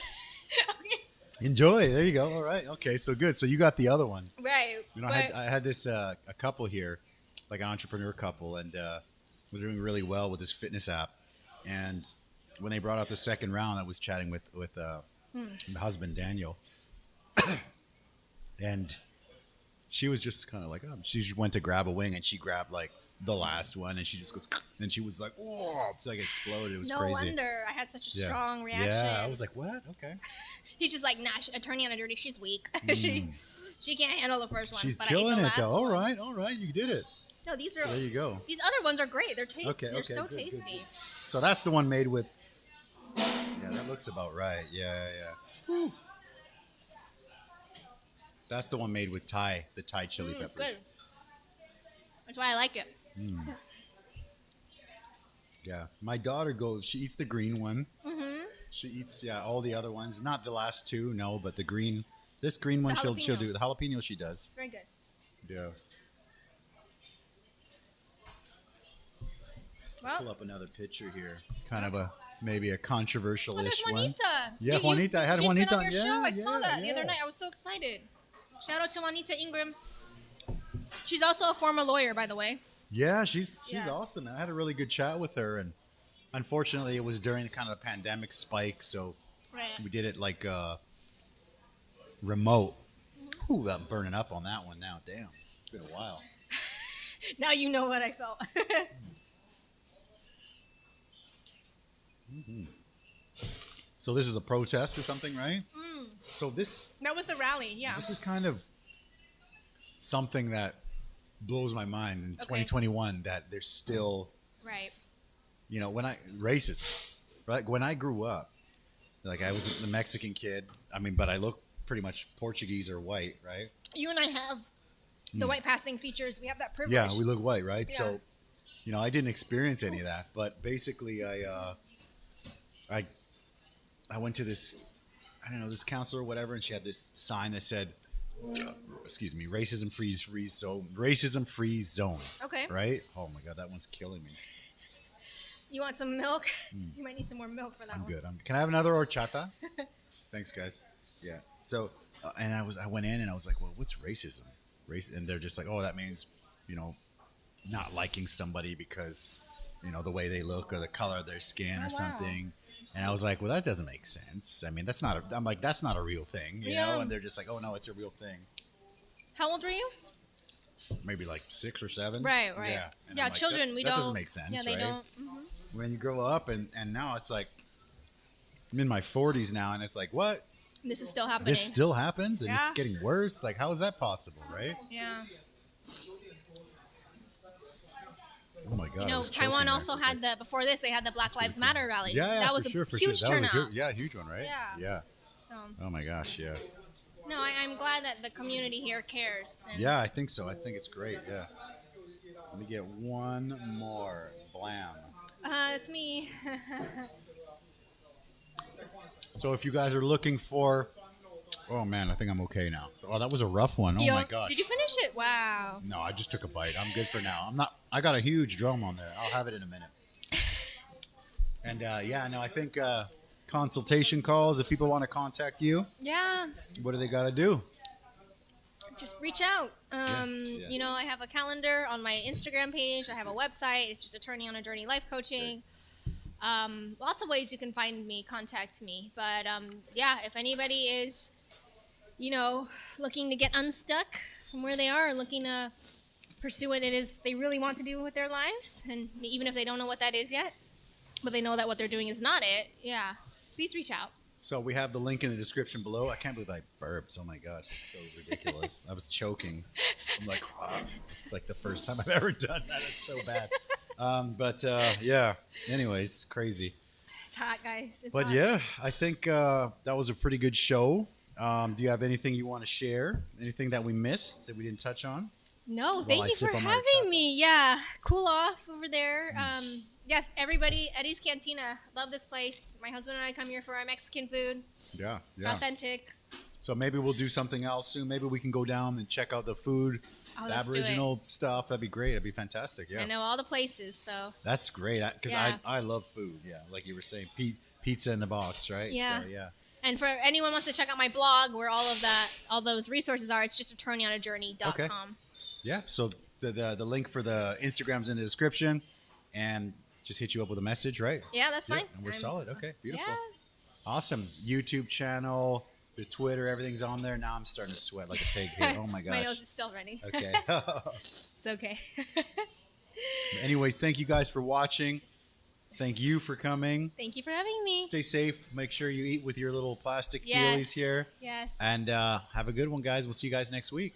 Okay. Enjoy. There you go. All right. Okay, so good. So you got the other one. Right. You know, I had this a couple here, like an entrepreneur couple, and they're doing really well with this fitness app. And when they brought out the second round, I was chatting with the husband Daniel, and she was just kind of like, she just went to grab a wing, and she grabbed like the last one, and she just goes, and she was like, "Whoa!" It's like exploded. It was crazy. No wonder I had such a strong reaction. Yeah, I was like, "What? Okay." He's just like, "Nah, attorney on a dirty. She's weak. she can't handle the first one." She's but killing I ate the it last though. one. All right, you did it. No, these are. So there you go. These other ones are great. They're tasty. Okay, They're so good, tasty. Good. So that's the one made with. Yeah, that looks about right. Yeah. Whew. That's the one made with the Thai chili peppers. Good. That's why I like it. Yeah, my daughter she eats the green one. Mm-hmm. She eats all the other ones. Not the last two, no, but the green. This green one she'll do. The jalapeno she does. It's very good. Yeah. Well, pull up another picture here. Kind of maybe a controversial-ish there's one. Juanita. Yeah, Juanita. I had Juanita. She's been on your show. I yeah, saw that the other night. I was so excited. Shout out to Juanita Ingram. She's also a former lawyer, by the way. Yeah, she's awesome. I had a really good chat with her, and unfortunately, it was during the kind of the pandemic spike, so we did it like remote. Ooh, I'm burning up on that one now. Damn, it's been a while. Now you know what I felt. So this is a protest or something, right? So that was the rally, yeah. This is kind of something that blows my mind in 2021 that there's still, you know, racism, right? When I grew up, like I was a Mexican kid. I mean, but I look pretty much Portuguese or white, right? You and I have the white passing features. We have that privilege. Yeah, we look white, right? Yeah. So, you know, I didn't experience any of that, but basically I went to this, I don't know, this counselor or whatever, and she had this sign that said, excuse me, racism free zone. Okay. Right? Oh my God, that one's killing me. You want some milk? You might need some more milk for that I'm one. good. Can I have another horchata? Thanks, guys. Yeah. So, and I went in and I was like, well, what's racism? And they're just like, oh, that means, you know, not liking somebody because, you know, the way they look or the color of their skin or something. And I was like, well, that doesn't make sense. I mean, that's not a real thing, you know? And they're just like, oh, no, it's a real thing. How old were you? Maybe like 6 or 7. Right. Yeah, Yeah, like, children, that doesn't make sense, Yeah, they right? don't. When you grow up and now it's like, I'm in my 40s now and it's like, what? This is still happening. This still happens and it's getting worse? Like, how is that possible, right? Yeah. Oh my God. You know, Taiwan also had before this, they had the Black Lives Matter rally. Yeah, that was for a sure. huge turnout. Huge one, right? Yeah. So. Oh my gosh, yeah. No, I'm glad that the community here cares. And yeah, I think so. I think it's great. Yeah. Let me get one more. Blam. It's me. So if you guys are looking for, oh man, I think I'm okay now. Oh, that was a rough one. Oh my gosh. Did you finish it? Wow. No, I just took a bite. I'm good for now. I got a huge drum on there. I'll have it in a minute. And I think consultation calls, if people want to contact you. Yeah. What do they got to do? Just reach out. You know, I have a calendar on my Instagram page. I have a website. It's just Attorney on a Journey Life Coaching. Lots of ways you can find me, contact me. But if anybody is, you know, looking to get unstuck from where they are, looking to pursue what it is they really want to do with their lives, and even if they don't know what that is yet, but they know that what they're doing is not it, please reach out. So we have the link in the description below. I can't believe I burped. Oh my gosh, it's so ridiculous. I was choking. I'm like, wow. It's like the first time I've ever done that. It's so bad. Anyways, crazy. It's hot, guys. It's hot. I think that was a pretty good show. Do you have anything you want to share? Anything that we missed that we didn't touch on? No, thank you for having me. Yeah, cool off over there. Yes, everybody, Eddy's Cantina. Love this place. My husband and I come here for our Mexican food. Yeah. It's authentic. So maybe we'll do something else soon. Maybe we can go down and check out the food, the Aboriginal stuff. That'd be great. That'd be fantastic. Yeah. I know all the places, so. That's great because I love food. Yeah, like you were saying, pizza in the box, right? Yeah. So, yeah. And for anyone who wants to check out my blog, where all those resources are, it's just attorneyonajourney.com. Okay. Yeah. So the link for the Instagram's in the description, and just hit you up with a message, right? Yeah, that's fine. And we're solid. Okay, beautiful. Yeah. Awesome. YouTube channel, the Twitter, everything's on there. Now I'm starting to sweat like a pig here. Oh my gosh. My nose is still running. Okay. It's okay. Anyways, thank you guys for watching. Thank you for coming. Thank you for having me. Stay safe. Make sure you eat with your little plastic dealies here. Yes. And have a good one, guys. We'll see you guys next week.